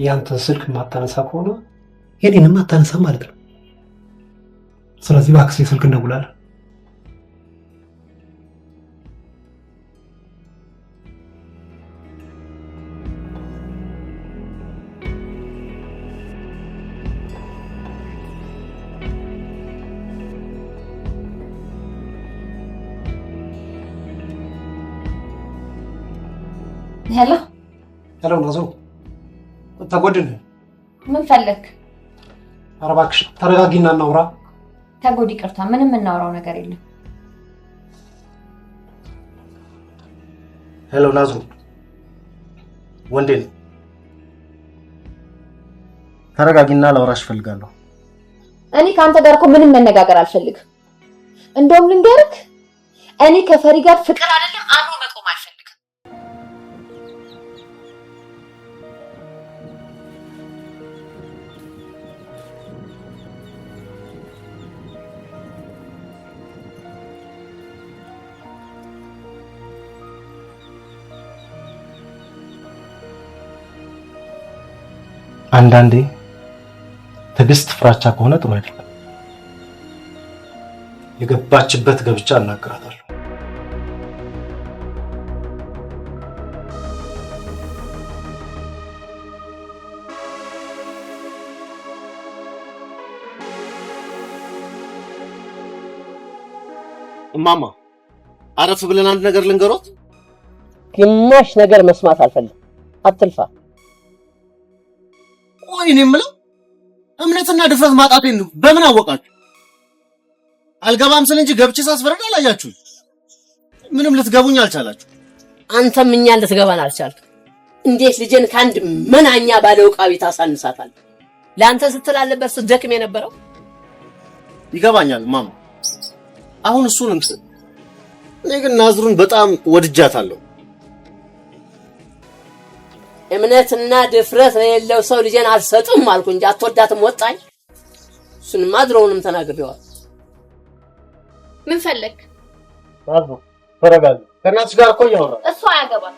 ያንተ ስልክ ማታነሳ ከሆነ የኔንም ማታነሳ ማለት ነው። ስለዚህ በአክሴ ስልክ እንደውላለን። ሄሎ ሄሎ ናዞ ተጎድን። ምን ፈለክ? ኧረ እባክሽ ተረጋጊና እናውራ። ተጎድ ይቅርታ፣ ምንም እናውራው ነገር የለም። ሄሎ ናዙ ወንዴ ነኝ። ተረጋጊና ላውራሽ እፈልጋለሁ። እኔ ከአንተ ጋር እኮ ምንም መነጋገር አልፈልግም። እንደውም ልንገርክ፣ እኔ ከፈሪ ጋር ፍቅር አይደለም አብሮ መቆም አልፈልግም። አንዳንዴ ትዕግስት ፍራቻ ከሆነ ጥሩ አይደለም። የገባችበት ገብቻ እናገራታለሁ። እማማ አረፍ ብለን አንድ ነገር ልንገሮት። ግማሽ ነገር መስማት አልፈልግም። አትልፋ። ቆይ እኔ የምለው እምነትና ድፍረት ማጣቴን በምን አወቃችሁ? አልገባም ስል እንጂ ገብቼ ሳስፈረድ አላያችሁ። ምንም ልትገቡኝ አልቻላችሁ። አንተም እኛን ልትገባን አልቻልክ። እንዴት ልጄን ከአንድ መናኛ ባለ ዕቃ ቤት አሳንሳታለህ? ለአንተ ስትል አለበት ስትደክም የነበረው። ይገባኛል ማማ። አሁን እሱን እንትን እኔ ግን ናዝሩን በጣም ወድጃታለሁ። እምነትና ድፍረት የሌለው ሰው ልጄን አልሰጥም አልኩ እንጂ አትወዳትም ወጣኝ። እሱንማ ድሮውንም ተናግሬዋለሁ። ምን ፈለክ? ናዝሩ ተረጋጊ። ከእናትሽ ጋር እኮ እያወራሁ። እሱ አያገባም።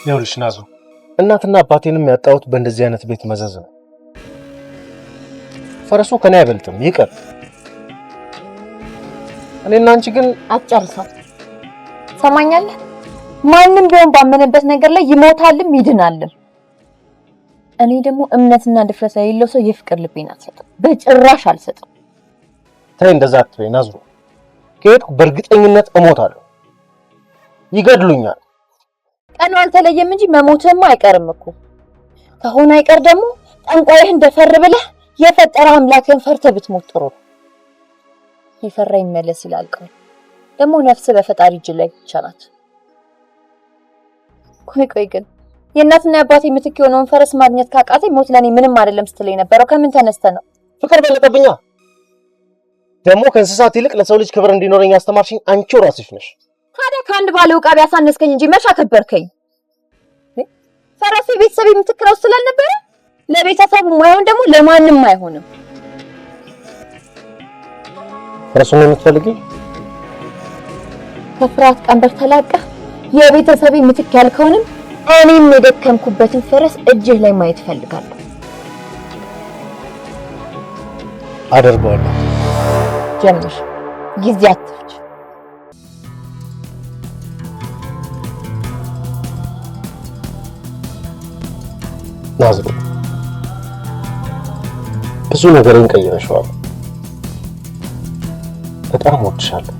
ይኸውልሽ ናዙ፣ እናትና አባቴንም ያጣሁት በእንደዚህ አይነት ቤት መዘዝ ነው። ፈረሱ ከኔ አይበልጥም፣ ይቅር። እኔና አንቺ ግን አትጨርሳት። ሰማኛለህ? ማንም ቢሆን ባመነበት ነገር ላይ ይሞታልም ይድናልም። እኔ ደግሞ እምነትና ድፍረት የሌለው ሰው የፍቅር ልቤን አልሰጥም፣ በጭራሽ አልሰጥም። ተይ እንደዛ አትበይ ናዝሩ። ከሄድኩ በእርግጠኝነት እሞታለሁ፣ ይገድሉኛል። ቀኑ አልተለየም እንጂ መሞትማ አይቀርም እኮ። ከሆነ አይቀር ደግሞ ጠንቋይህ እንደፈር ብለህ የፈጠረ አምላክን ፈርተህ ብትሞት ጥሩ ነው። የፈራ ይመለስ ይላል ቃል። ደግሞ ነፍስ በፈጣሪ እጅ ላይ ብቻ ናት። ቆይ ግን የእናትና የአባቴ ምትክ የሆነውን ፈረስ ማግኘት ካቃተኝ ሞት ለኔ ምንም አይደለም ስትለኝ ነበረው። ከምን ተነስተ ነው? ፍቅር በለጠብኛ። ደግሞ ከእንስሳት ይልቅ ለሰው ልጅ ክብር እንዲኖረኝ ያስተማርሽኝ አንቺው ራስሽ ነሽ። ታዲያ ከአንድ ባለ ዕቃ ቢያሳነስከኝ እንጂ መቼ አከበርከኝ? ፈረስ የቤተሰብ ምትክ ነው ስላልነበረ ለቤተሰቡ ማይሆን ደግሞ ለማንም አይሆንም። ፈረሱን ነው የምትፈልጊው? ከፍርሃት ቀንበር ተላቀህ የቤተሰብ ምትክ ያልከውንም እኔም የደከምኩበትን ፈረስ እጅህ ላይ ማየት ፈልጋለሁ። አደርገዋለሁ። ጀምር፣ ጊዜ አትፍጅ። ናዝሩ ብዙ ነገርን ቀይረሽዋል። በጣም ወድሻለሁ።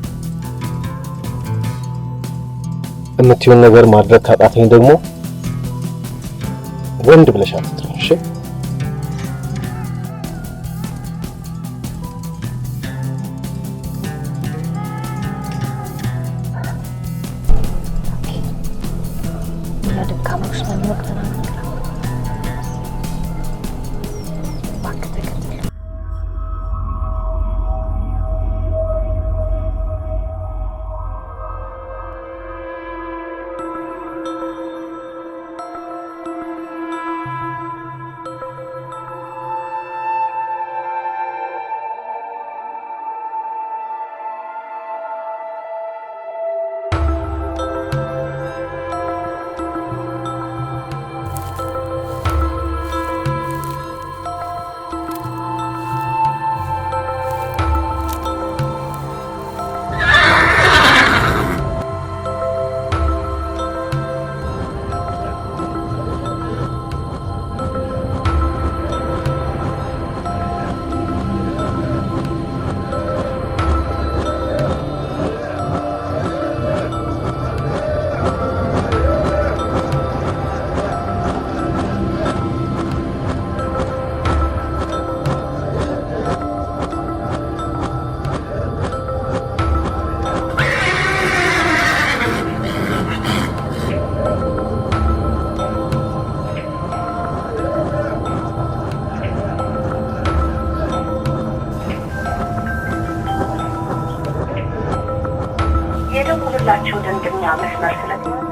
የምትይውን ነገር ማድረግ ካቃተኝ ደግሞ ወንድ ብለሽ አትጥሪኝ። እሺ? ለድካሞች ነው ወቅተና የደውልላችሁ ደንበኛ መስመር ስለተያዘ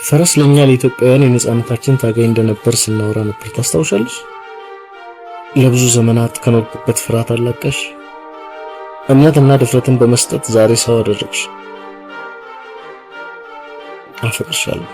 ፈረስ ለኛ ለኢትዮጵያውያን የነጻነታችን ታጋይ እንደነበር ስናወራ ነበር። ታስታውሻለሽ? ለብዙ ዘመናት ከኖርኩበት ፍርሃት አላቀሽ እምነትና ድፍረትን በመስጠት ዛሬ ሰው አደረግሽ። አፈቅርሻለሁ።